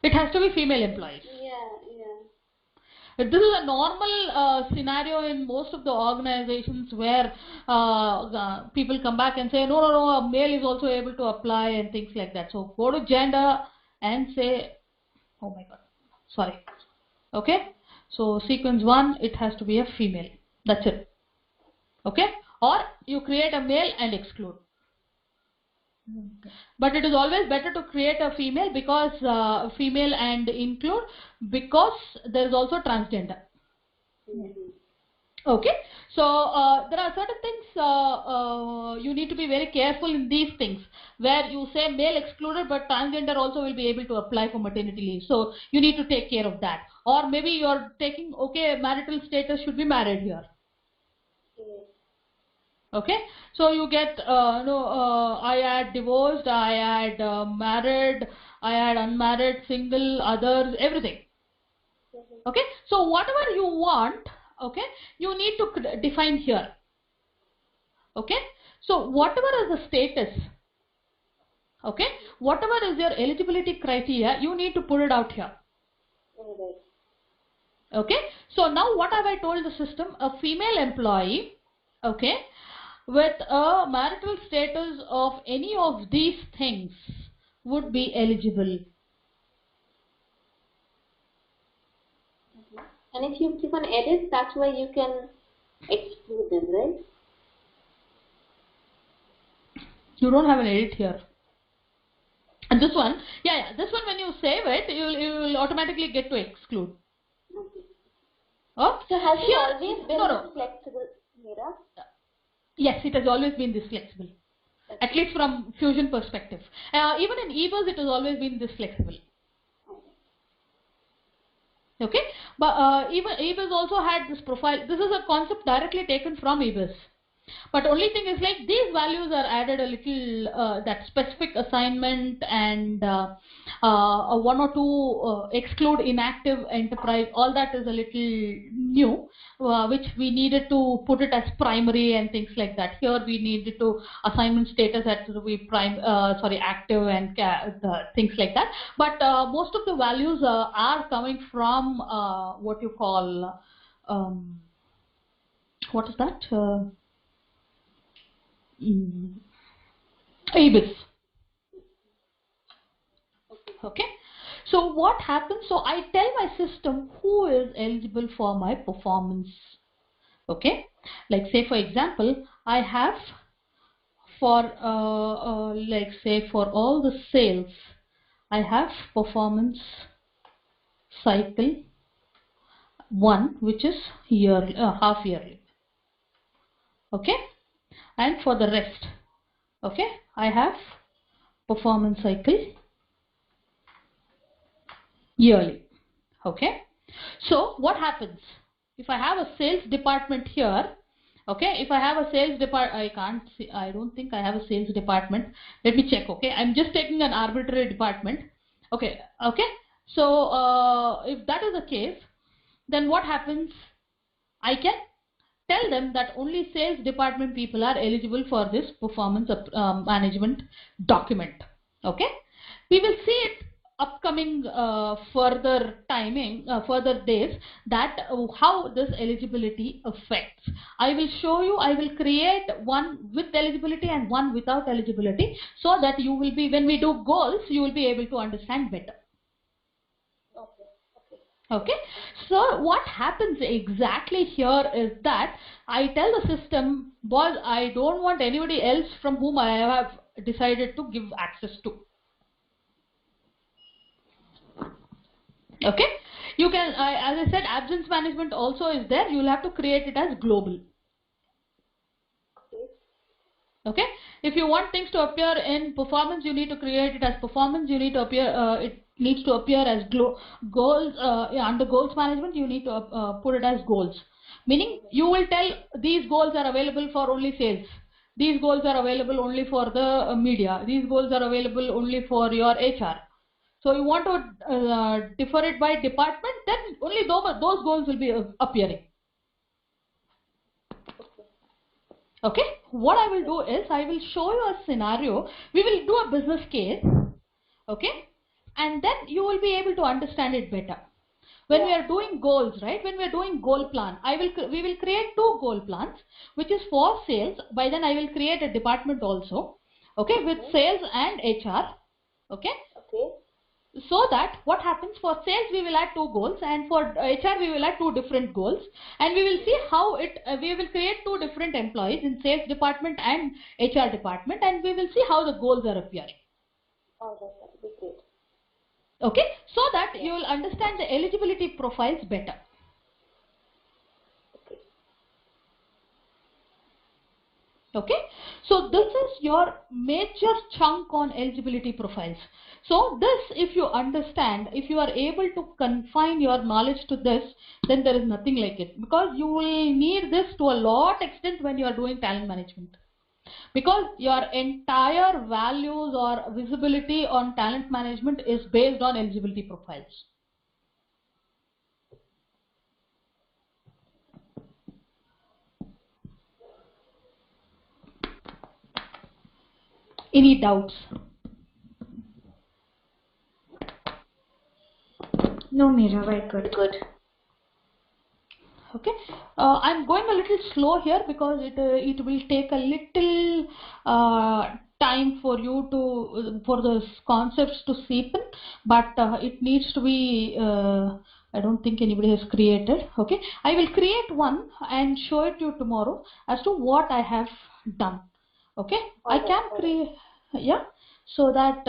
It has to be female employees. Yeah, yeah. This is a normal scenario in most of the organizations where people come back and say, no, no, no, a male is also able to apply and things like that. So go to gender and say, oh my God, sorry. Okay. So sequence 1, it has to be a female. That's it. Okay. Or you create a male and exclude. But it is always better to create a female because female and include because there is also transgender. Okay, so there are certain things you need to be very careful in these things where you say male excluded but transgender also will be able to apply for maternity leave. So you need to take care of that. Or maybe you're taking, okay, marital status should be married here. Okay, so you get no I add divorced, I add married, I add unmarried, single, others, everything. Okay, so whatever you want, okay, you need to define here. Okay, so whatever is the status, okay, whatever is your eligibility criteria, you need to put it out here. Okay, so now what have I told the system? A female employee, okay, with a marital status of any of these things would be eligible. And if you click on edit, that's where you can exclude them, right? You don't have an edit here. And this one, yeah, this one when you save it, you will automatically get to exclude. Okay. Oh, So has it here, always been no. this flexible, Meera? Yes, it has always been this flexible. Okay. At least from Fusion perspective. Even in EBUS, it has always been this flexible. Okay, but even EBUS also had this profile. This is a concept directly taken from EBUS. But only thing is like these values are added a little, that specific assignment and one or two exclude inactive enterprise, all that is a little new, which we needed to put it as primary and things like that. Here we needed to assignment status at to be active and the things like that. But most of the values are coming from what you call what is that? ABIS. Okay. So what happens? So I tell my system who is eligible for my performance. Okay. Like say for example, I have for like say for all the sales, I have performance cycle 1, which is yearly, half yearly. Okay. And for the rest, okay, I have performance cycle yearly. Okay. So what happens if I have a sales department here? Okay, if I have a sales department, I can't see, I don't think I have a sales department. Let me check. Okay, I'm just taking an arbitrary department. Okay. Okay, so if that is the case, then what happens? I can tell them that only sales department people are eligible for this performance management document. Okay, we will see it upcoming further timing, further days, that how this eligibility affects. I will show you, I will create one with eligibility and one without eligibility, so that you will be, when we do goals, you will be able to understand better. Okay, so what happens exactly here is that I tell the system, boss, I don't want anybody else from whom I have decided to give access to. Okay, you can, as I said, absence management also is there. You will have to create it as global. Okay, if you want things to appear in performance, you need to create it as performance. You need to appear, it needs to appear as goals. Under goals management, you need to put it as goals, meaning you will tell these goals are available for only sales, these goals are available only for the media, these goals are available only for your HR. So you want to differ it by department, then only those goals will be appearing. Okay, what I will do is I will show you a scenario. We will do a business case. Okay, and then you will be able to understand it better. When we are doing goals, right? When we are doing goal plan, we will create 2 goal plans, which is for sales. By then I will create a department also. Okay, with sales and HR. Okay. So that what happens, for sales we will add 2 goals, and for HR we will add 2 different goals, and we will see how it we will create 2 different employees in sales department and HR department, and we will see how the goals are appearing. All right, that will be great. Okay, so that you will understand the eligibility profiles better. Okay, so this is your major chunk on eligibility profiles. So this, if you understand, if you are able to confine your knowledge to this, then there is nothing like it, because you will need this to a lot extent when you are doing talent management, because your entire values or visibility on talent management is based on eligibility profiles. Any doubts? No, Meera, very good. Good. Okay, I'm going a little slow here because it will take a little time for you to for the concepts to seep in, but it needs to be. I don't think anybody has created. Okay, I will create one and show it to you tomorrow as to what I have done. Okay, I can create. Yeah, so that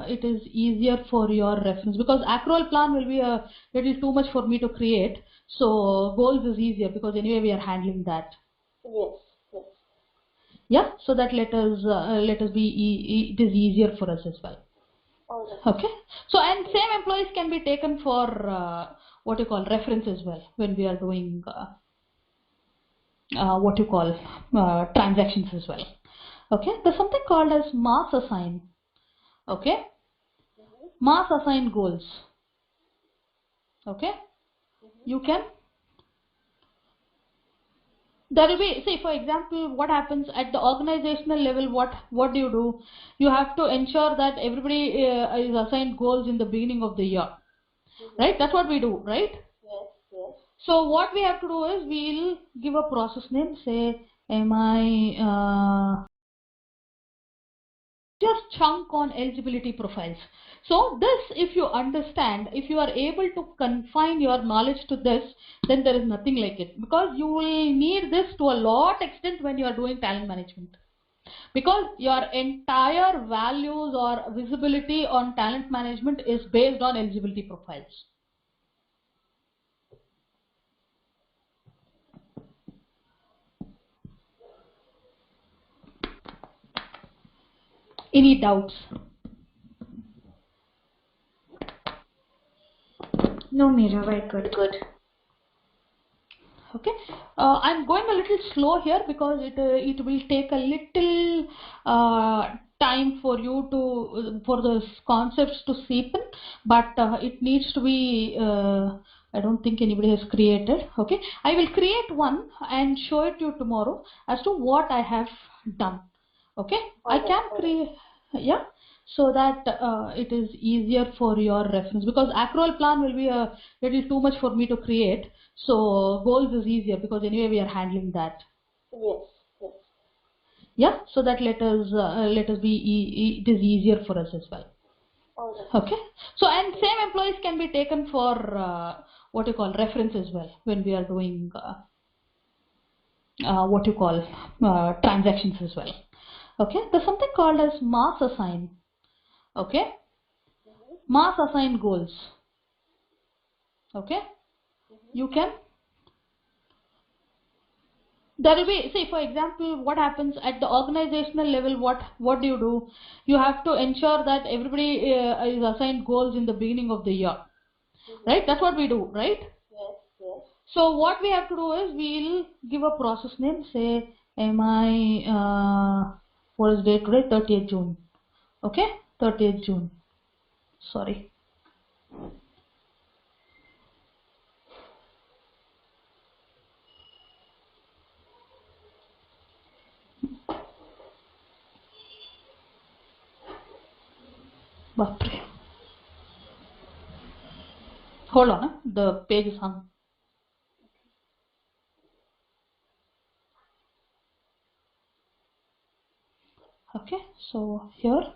it is easier for your reference, because accrual plan will be a little too much for me to create. So goals is easier because anyway we are handling that. Yes. Yes. Yeah, so that let us be it is easier for us as well. All right. Okay, so and same employees can be taken for what you call reference as well when we are doing what you call transactions as well. Okay, there's something called as mass assign. Okay, mass assign goals. Okay, you can, there will be, see, for example, what happens at the organizational level, what do? You have to ensure that everybody is assigned goals in the beginning of the year, right? That's what we do, right? Yes, yes. So what we have to do is we'll give a process name, say just chunk on eligibility profiles. So this, if you understand, if you are able to confine your knowledge to this, then there is nothing like it, because you will need this to a lot extent when you are doing talent management, because your entire values or visibility on talent management is based on eligibility profiles. Any doubts? No, Meera, very good. Good. Okay, I'm going a little slow here because it will take a little time for you to for the concepts to seep in, but it needs to be I don't think anybody has created. Okay, I will create one and show it to you tomorrow as to what I have done. Okay, I can create, yeah, so that it is easier for your reference, because accrual plan will be a little too much for me to create. So goals is easier because anyway we are handling that. Yes, yes. Yeah, so that let us be it is easier for us as well. All right. Okay, so and same employees can be taken for what you call reference as well when we are doing what you call transactions as well. Okay, there's something called as mass assign. Okay, mass assign goals. Okay, you can, there will be, see, for example, what happens at the organizational level, what do? You have to ensure that everybody is assigned goals in the beginning of the year, right? That's what we do, right? Yes, yes. So what we have to do is we'll give a process name, say what is date today? 30th June. Okay, 30th June, sorry. Bapre. Hold on, the page is hung. Okay, so here,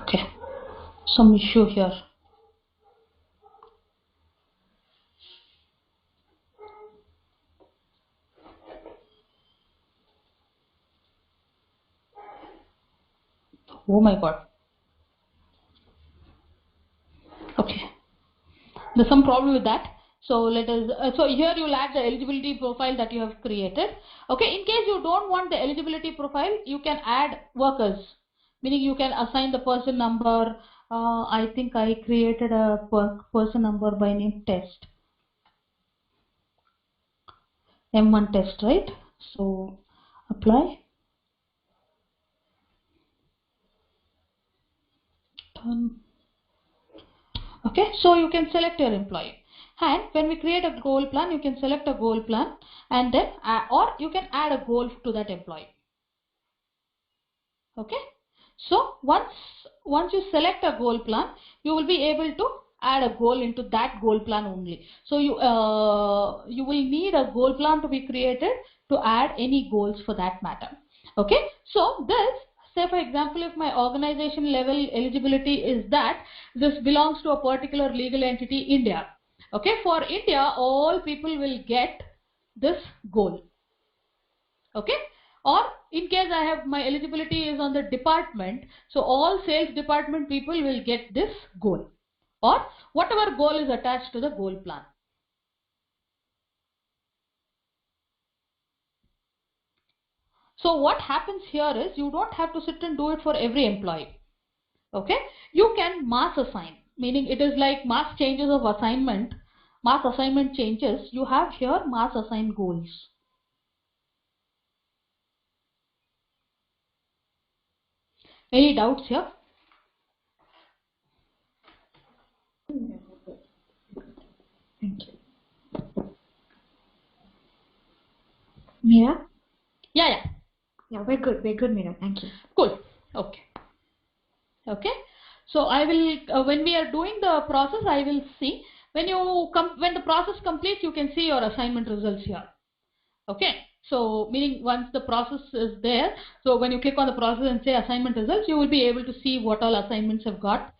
okay, some issue here. Oh my god. Okay, there's some problem with that. So let us so here you'll add the eligibility profile that you have created. Okay, in case you don't want the eligibility profile, you can add workers, meaning you can assign the person number. I think I created a person number by name test, M1 test, right? So apply, done. Okay, so you can select your employee, and when we create a goal plan, you can select a goal plan, and then or you can add a goal to that employee. Okay, so once you select a goal plan, you will be able to add a goal into that goal plan only. So you will need a goal plan to be created to add any goals for that matter. Okay, so this, say for example, if my organization level eligibility is that this belongs to a particular legal entity, India. Okay, for India all people will get this goal. Okay, Or in case I have my eligibility is on the department, so all sales department people will get this goal, or whatever goal is attached to the goal plan. So what happens here is you don't have to sit and do it for every employee. Okay, you can mass assign, meaning it is like mass changes of assignment, mass assignment changes. You have here mass assigned goals. Any doubts here? Thank you. Meera? Yeah. Yeah, we're good, Meera. Thank you. Cool. Okay. So I will, when we are doing the process, I will see when when the process completes, you can see your assignment results here. Okay. So meaning once the process is there, so when you click on the process and say assignment results, you will be able to see what all assignments have got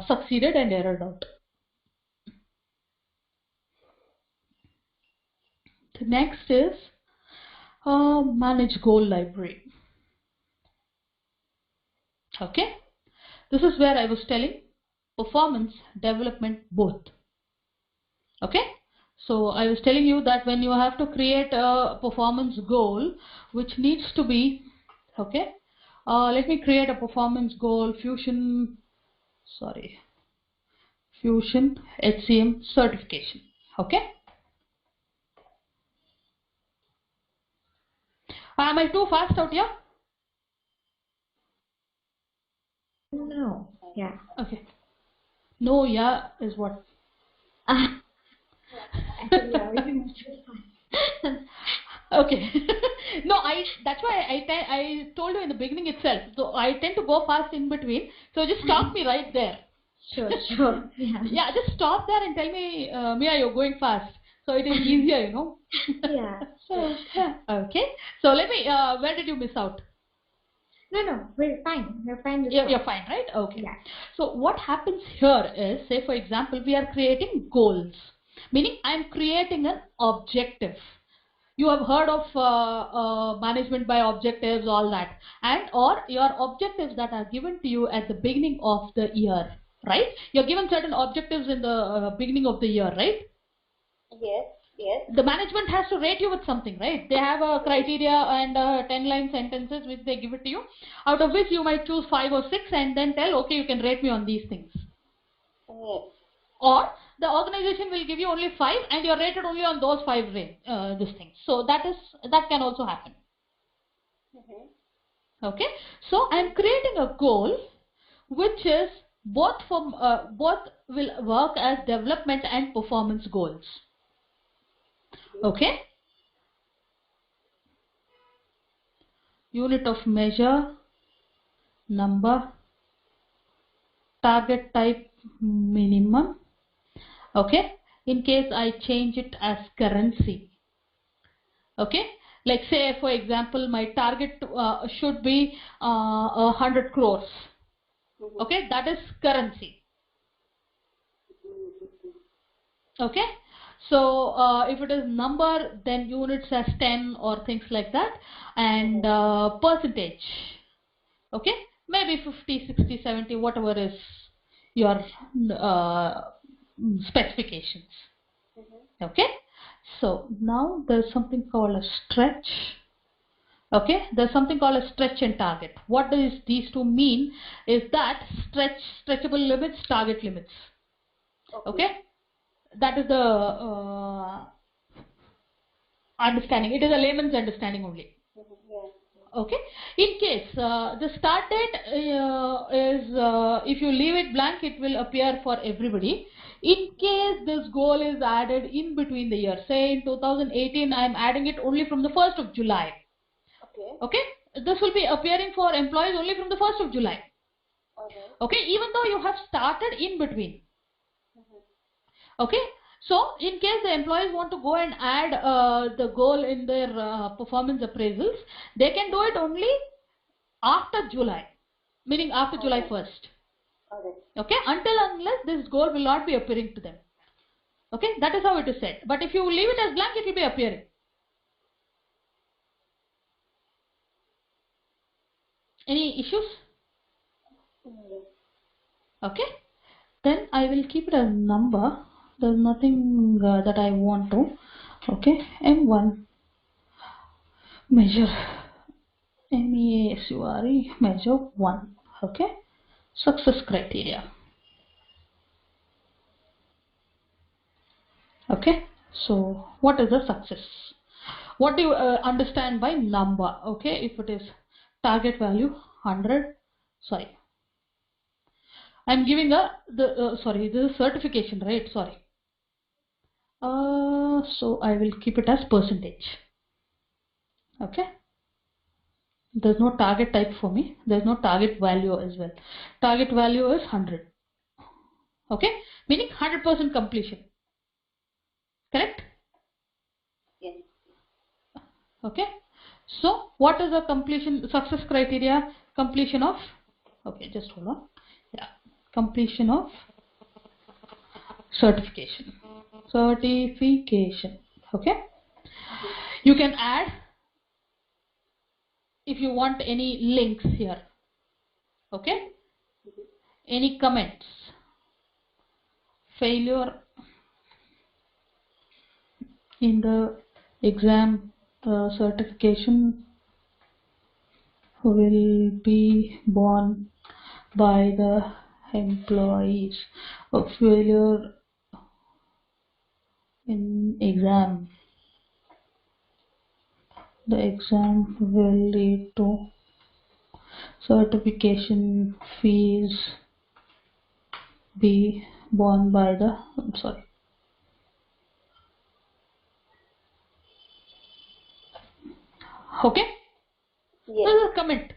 succeeded and errored out. The next is manage goal library. Okay. This is where I was telling performance, development, both. Okay. So I was telling you that when you have to create a performance goal, which needs to be, okay, let me create a performance goal, Fusion HCM certification. Okay. Am I too fast out here? No. Yeah. Okay. No, yeah is what? Actually, yeah, we can fine. Okay. No, that's why I told you in the beginning itself. So I tend to go fast in between. So just stop me right there. Sure. Yeah. Yeah, just stop there and tell me, Mia, you're going fast. So it is easier, you know. Yeah. Sure. Okay. So let me, where did you miss out? No, we're fine. We're fine with You're fine, right? Okay. Yeah. So what happens here is, say for example, we are creating goals, meaning I'm creating an objective. You have heard of management by objectives, all that, and or your objectives that are given to you at the beginning of the year, right? You're given certain objectives in the beginning of the year, right? Yes. The management has to rate you with something, right? They have a criteria and 10-line sentences which they give it to you, out of which you might choose 5 or 6 and then tell, okay, you can rate me on these things. Yes. Or the organization will give you only 5 and you're rated only on those 5 this thing. So that can also happen. Okay. So I'm creating a goal which is both will work as development and performance goals. Okay. Unit of measure, number, target type minimum. Okay. In case I change it as currency. Okay. Like say for example my target should be 100 crores. Okay. That is currency. Okay. So if it is number, then units as 10 or things like that, and percentage. Okay. Maybe 50, 60, 70, whatever is your specifications. Okay. So now there's something called a stretch. Okay. There's something called a stretch and target. What does these two mean is that stretchable limits, target limits. Okay. That is the understanding. It is a layman's understanding only. Okay. In case the start date is if you leave it blank, it will appear for everybody. In case this goal is added in between the year, say in 2018, I am adding it only from the 1st of July. Okay. This will be appearing for employees only from the 1st of July. Okay. Even though you have started in between. Okay. So in case the employees want to go and add the goal in their performance appraisals, they can do it only after July, meaning after July 1st. Okay. Until unless this goal will not be appearing to them. Okay. That is how it is said. But if you leave it as blank, it will be appearing. Any issues? No. Okay. Then I will keep it as number. There's nothing that I want to. Okay. M1 measure. MESURE measure 1. Okay. Success criteria. Okay. So what is the success? What do you understand by number? Okay. If it is target value 100. Sorry. I'm giving sorry, this is certification, right? Sorry. So I will keep it as percentage. Okay. There's no target type for me. There's no target value as well. Target value is 100. Okay. Meaning 100% completion. Correct? Yes. Okay. So what is the completion success criteria? Completion of, okay, just hold on. Yeah. Completion of certification. Certification. Okay. You can add if you want any links here. Okay. Any comments? Failure in the exam certification will be borne by the employees. A failure in exam. The exam will lead to certification fees be borne by the, I'm sorry. Okay? Yes. This is a comment.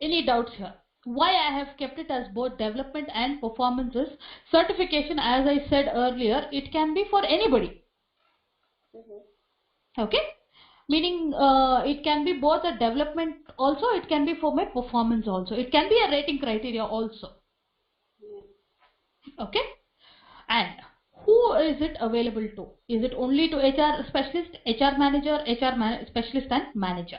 Any doubts here? Why I have kept it as both development and performances? Certification, as I said earlier, it can be for anybody. Okay? Meaning it can be both a development also, it can be for my performance also. It can be a rating criteria also. Okay? And who is it available to? Is it only to HR specialist, HR manager, specialist and manager?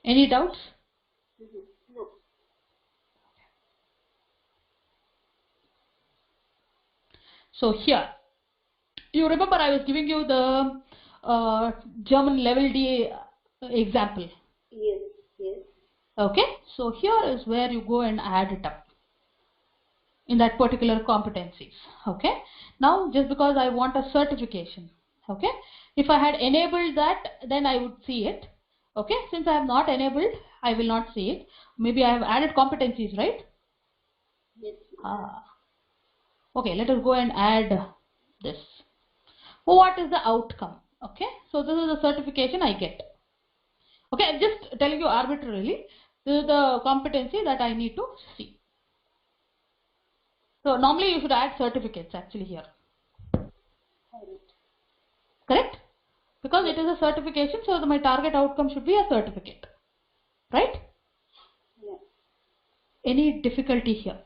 Any doubts? No. So here, you remember I was giving you the German level D example. Yes. Yes. Okay, so here is where you go and add it up in that particular competencies. Okay, now just because I want a certification, okay, if I had enabled that, then I would see it. Okay, since I have not enabled, I will not see it. Maybe I have added competencies, right? Yes. Okay, let us go and add this. What is the outcome? Okay, so this is the certification I get. Okay, I'm just telling you arbitrarily. This is the competency that I need to see. So normally you should add certificates actually here. Correct? Because it is a certification, so my target outcome should be a certificate. Right? Yeah. Any difficulty here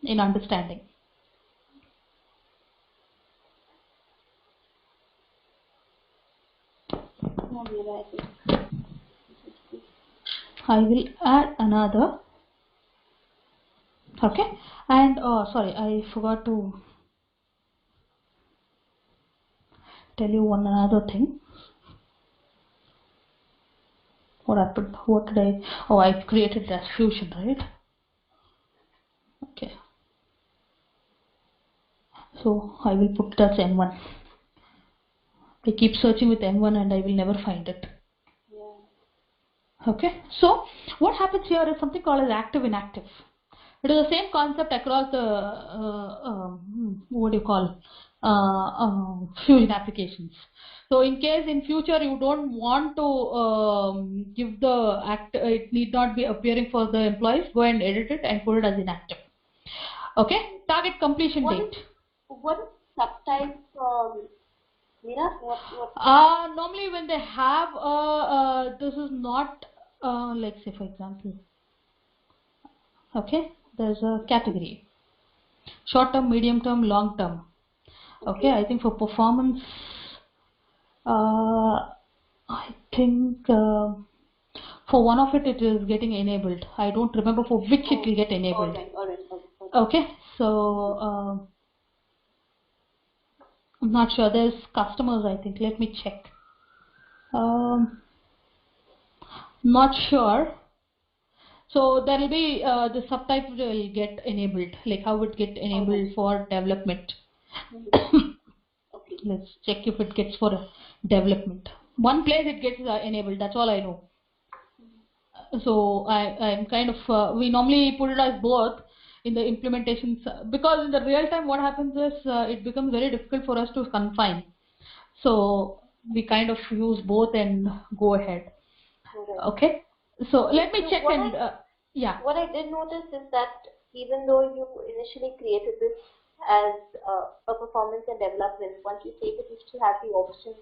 in understanding? No, Mira, I think. I will add another. Okay, and sorry, I forgot to tell you one another thing. What happened? What did I? Oh, I created it as fusion, right? Okay. So I will put it as M1. I keep searching with M1 and I will never find it. Yeah. Okay. So what happens here is something called as active inactive. It is the same concept across the what do you call fusion applications. So in case in future you don't want to give the it need not be appearing for the employees, go and edit it and put it as inactive. Okay. Target completion What date. is subtype, Mira? What? Normally when they have this is not like say for example, okay, there's a category short term, medium term, long term. Okay, I think for performance I think for one of it is getting enabled. I don't remember for which it will get enabled. Alright. Okay, so I'm not sure. There's customers, I think. Let me check. Not sure. So there will be the subtype will get enabled, like how it get enabled for development. Okay. Let's check if it gets for development. One place it gets enabled. That's all I know. So I'm kind of we normally put it as both in the implementations because in the real time what happens is it becomes very difficult for us to confine. So we kind of use both and go ahead. Alright. Okay. So let me So check and yeah. what I did notice is that even though you initially created this as a performance and development, once you save it, you still have the option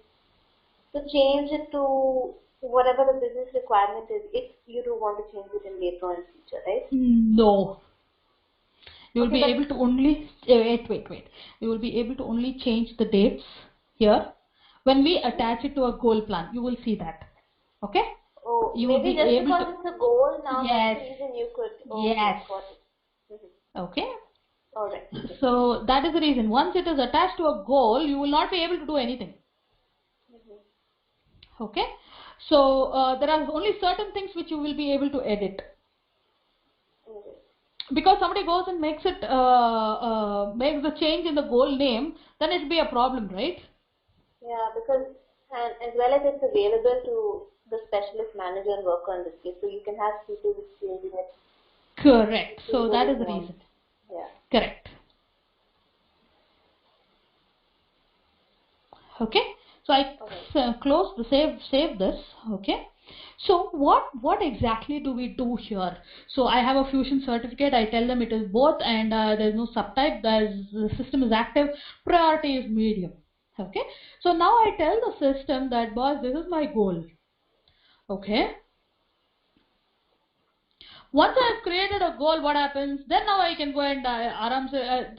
to change it to whatever the business requirement is if you do want to change it in later on in future, right? No. You will Okay, be but able to only wait. You will be able to only change the dates here when we attach it to a goal plan. You will see that. Okay. You will maybe be just able because to. it's a goal now, Yes. that's the reason you could. Yes. Okay, got it. Okay. All right. So that is the reason. Once it is attached to a goal, you will not be able to do anything. Okay. So there are only certain things which you will be able to edit. Because somebody goes and makes it makes the change in the goal name, then it will be a problem, right? Yeah, because and as well as it's available to the specialist manager and worker in this case, so you can have people changing it. Correct. So that is the reason. Yeah. Correct. Okay. So I close the save this. Okay. So what exactly do we do here? So I have a fusion certificate. I tell them it is both, and there's no subtype. The system is active. Priority is medium. Okay. So now I tell the system that boss, this is my goal. Okay. Once I've created a goal, what happens? Then now I can go and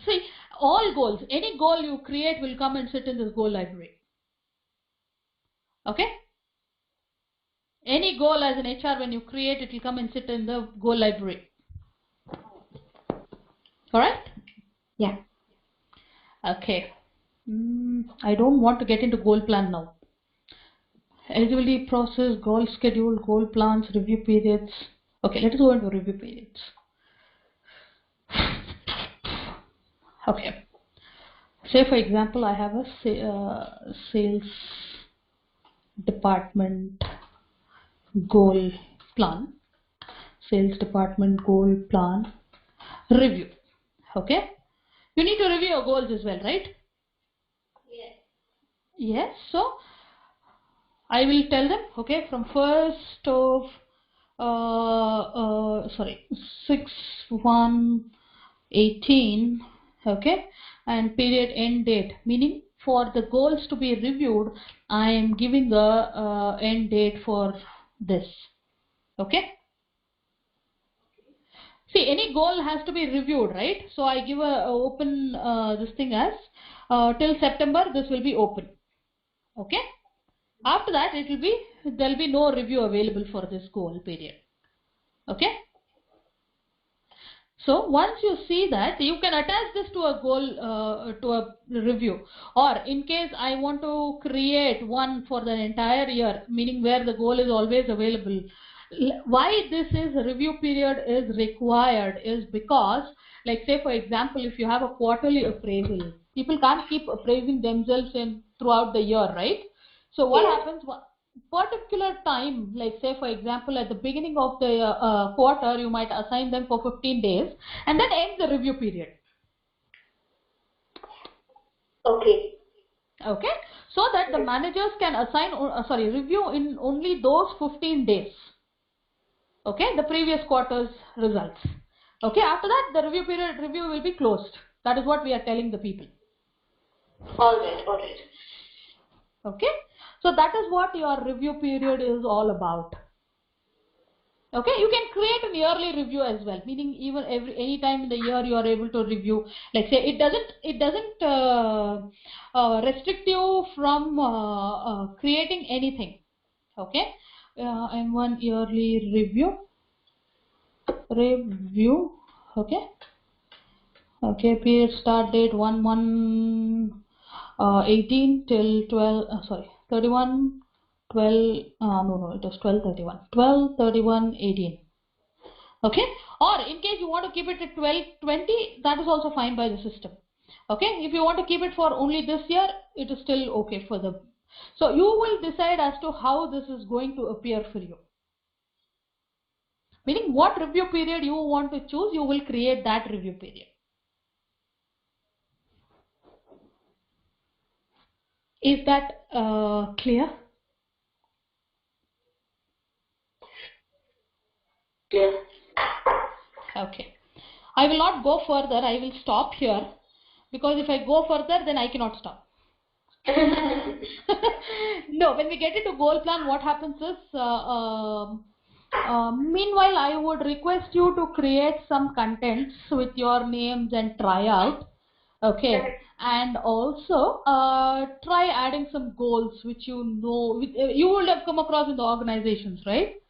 see all goals. Any goal you create will come and sit in this goal library. Okay. Any goal as an HR when you create, it will come and sit in the goal library. Alright? Yeah. Okay. I don't want to get into goal plan now. Eligibility process, goal schedule, goal plans, review periods. Okay, let us go into review periods. Okay. Say for example, I have a sales department goal plan. Sales department goal plan review. Okay. You need to review your goals as well, right? Yes. So I will tell them, okay, from 1st of sorry, 6/1/18, okay, and period end date, meaning for the goals to be reviewed, I am giving a end date for this. Okay. See, any goal has to be reviewed, right? So I give a open this thing as till September. This will be open. Okay. After that, it will be there will be no review available for this goal period. Okay. So once you see that, you can attach this to a goal to a review, or in case I want to create one for the entire year, meaning where the goal is always available. Why this is review period is required is because, like say for example, if you have a quarterly appraisal, people can't keep appraising themselves in throughout the year, right? So what happens? Particular time, like say for example at the beginning of the quarter, you might assign them for 15 days and then end the review period. Okay. Okay, so that the managers can assign review in only those 15 days. Okay, the previous quarter's results. Okay, after that the review will be closed. That is what we are telling the people. All right. Okay, so that is what your review period is all about. Okay, you can create an yearly review as well, meaning even any time in the year you are able to review. Like say it doesn't restrict you from creating anything. Okay, and one yearly review. Okay. Okay, period start date 1/1/18 till 12. Sorry, 31 12. No, it was 12/31. 12/31/18. Okay, or in case you want to keep it at 12/20, that is also fine by the system. Okay, if you want to keep it for only this year, it is still okay for the. So you will decide as to how this is going to appear for you. Meaning what review period you want to choose, you will create that review period. Is that clear? Clear. Okay. I will not go further. I will stop here because if I go further, then I cannot stop. No, when we get into goal plan, what happens is, meanwhile, I would request you to create some contents with your names and try out. Okay, and also try adding some goals which you know you will have come across in the organizations, right?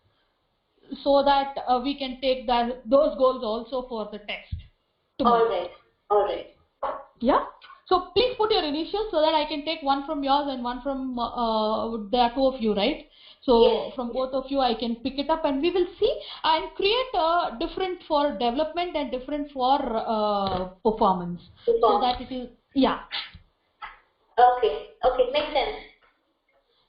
So that we can take those goals also for the test tomorrow. All right. Yeah. So please put your initials so that I can take one from yours and one from there are two of you, right? So Yes. from both of you, I can pick it up and we will see and create different for development and different for performance. So that it is, yeah. Okay, makes sense.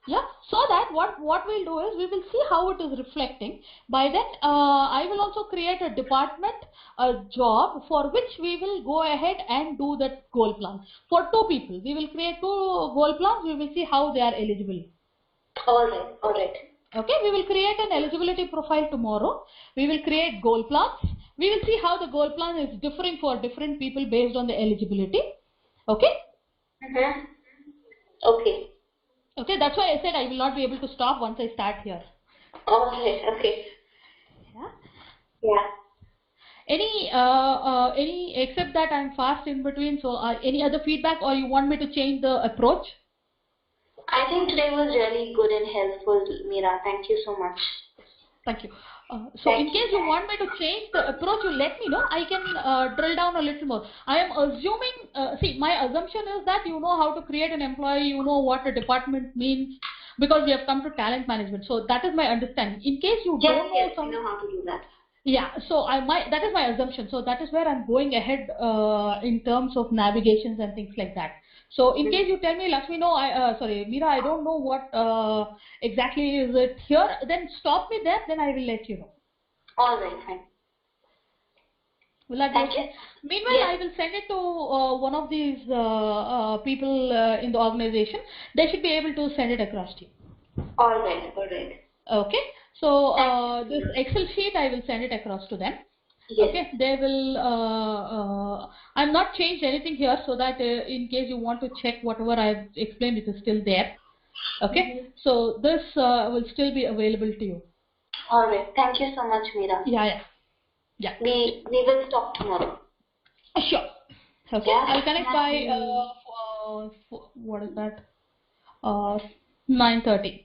Yeah, so that what we'll do is we will see how it is reflecting. By then, I will also create a department, a job for which we will go ahead and do that goal plan. For two people, we will create two goal plans. We will see how they are eligible. All right. Okay, we will create an eligibility profile tomorrow. We will create goal plans. We will see how the goal plan is differing for different people based on the eligibility. Okay. Okay. Okay, that's why I said I will not be able to stop once I start here. All right. Okay. Yeah. Any except that I'm fast in between. So any other feedback or you want me to change the approach? I think today was really good and helpful, Meera. Thank you so much. Thank you. So in case you want me to change the approach, you let me know. I can drill down a little more. I am assuming, see, my assumption is that you know how to create an employee, you know what a department means, because we have come to talent management. So that is my understanding. In case you don't know I know how to do that. Yeah, so that is my assumption. So that is where I'm going ahead in terms of navigations and things like that. So in case you tell me, Lakshmi, no, sorry, Meera, I don't know what exactly is it here, then stop me there, then I will let you know. All right, fine. Will that be okay? Meanwhile, I will send it to one of these people in the organization. They should be able to send it across to you. All right. Okay, so this Excel sheet, I will send it across to them. Yes. Okay, they will. I'm not changed anything here, so that in case you want to check whatever I've explained, it is still there. Okay, so this will still be available to you. All right. Thank you so much, Meera. Yeah. We will talk tomorrow. Sure. Okay, Yeah. I'll connect by what is that? 9:30.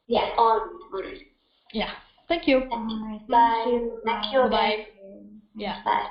Yeah. All right. Yeah. Thank you. All right. Bye. Thank you. Thank you again. Bye. Yeah. Bye.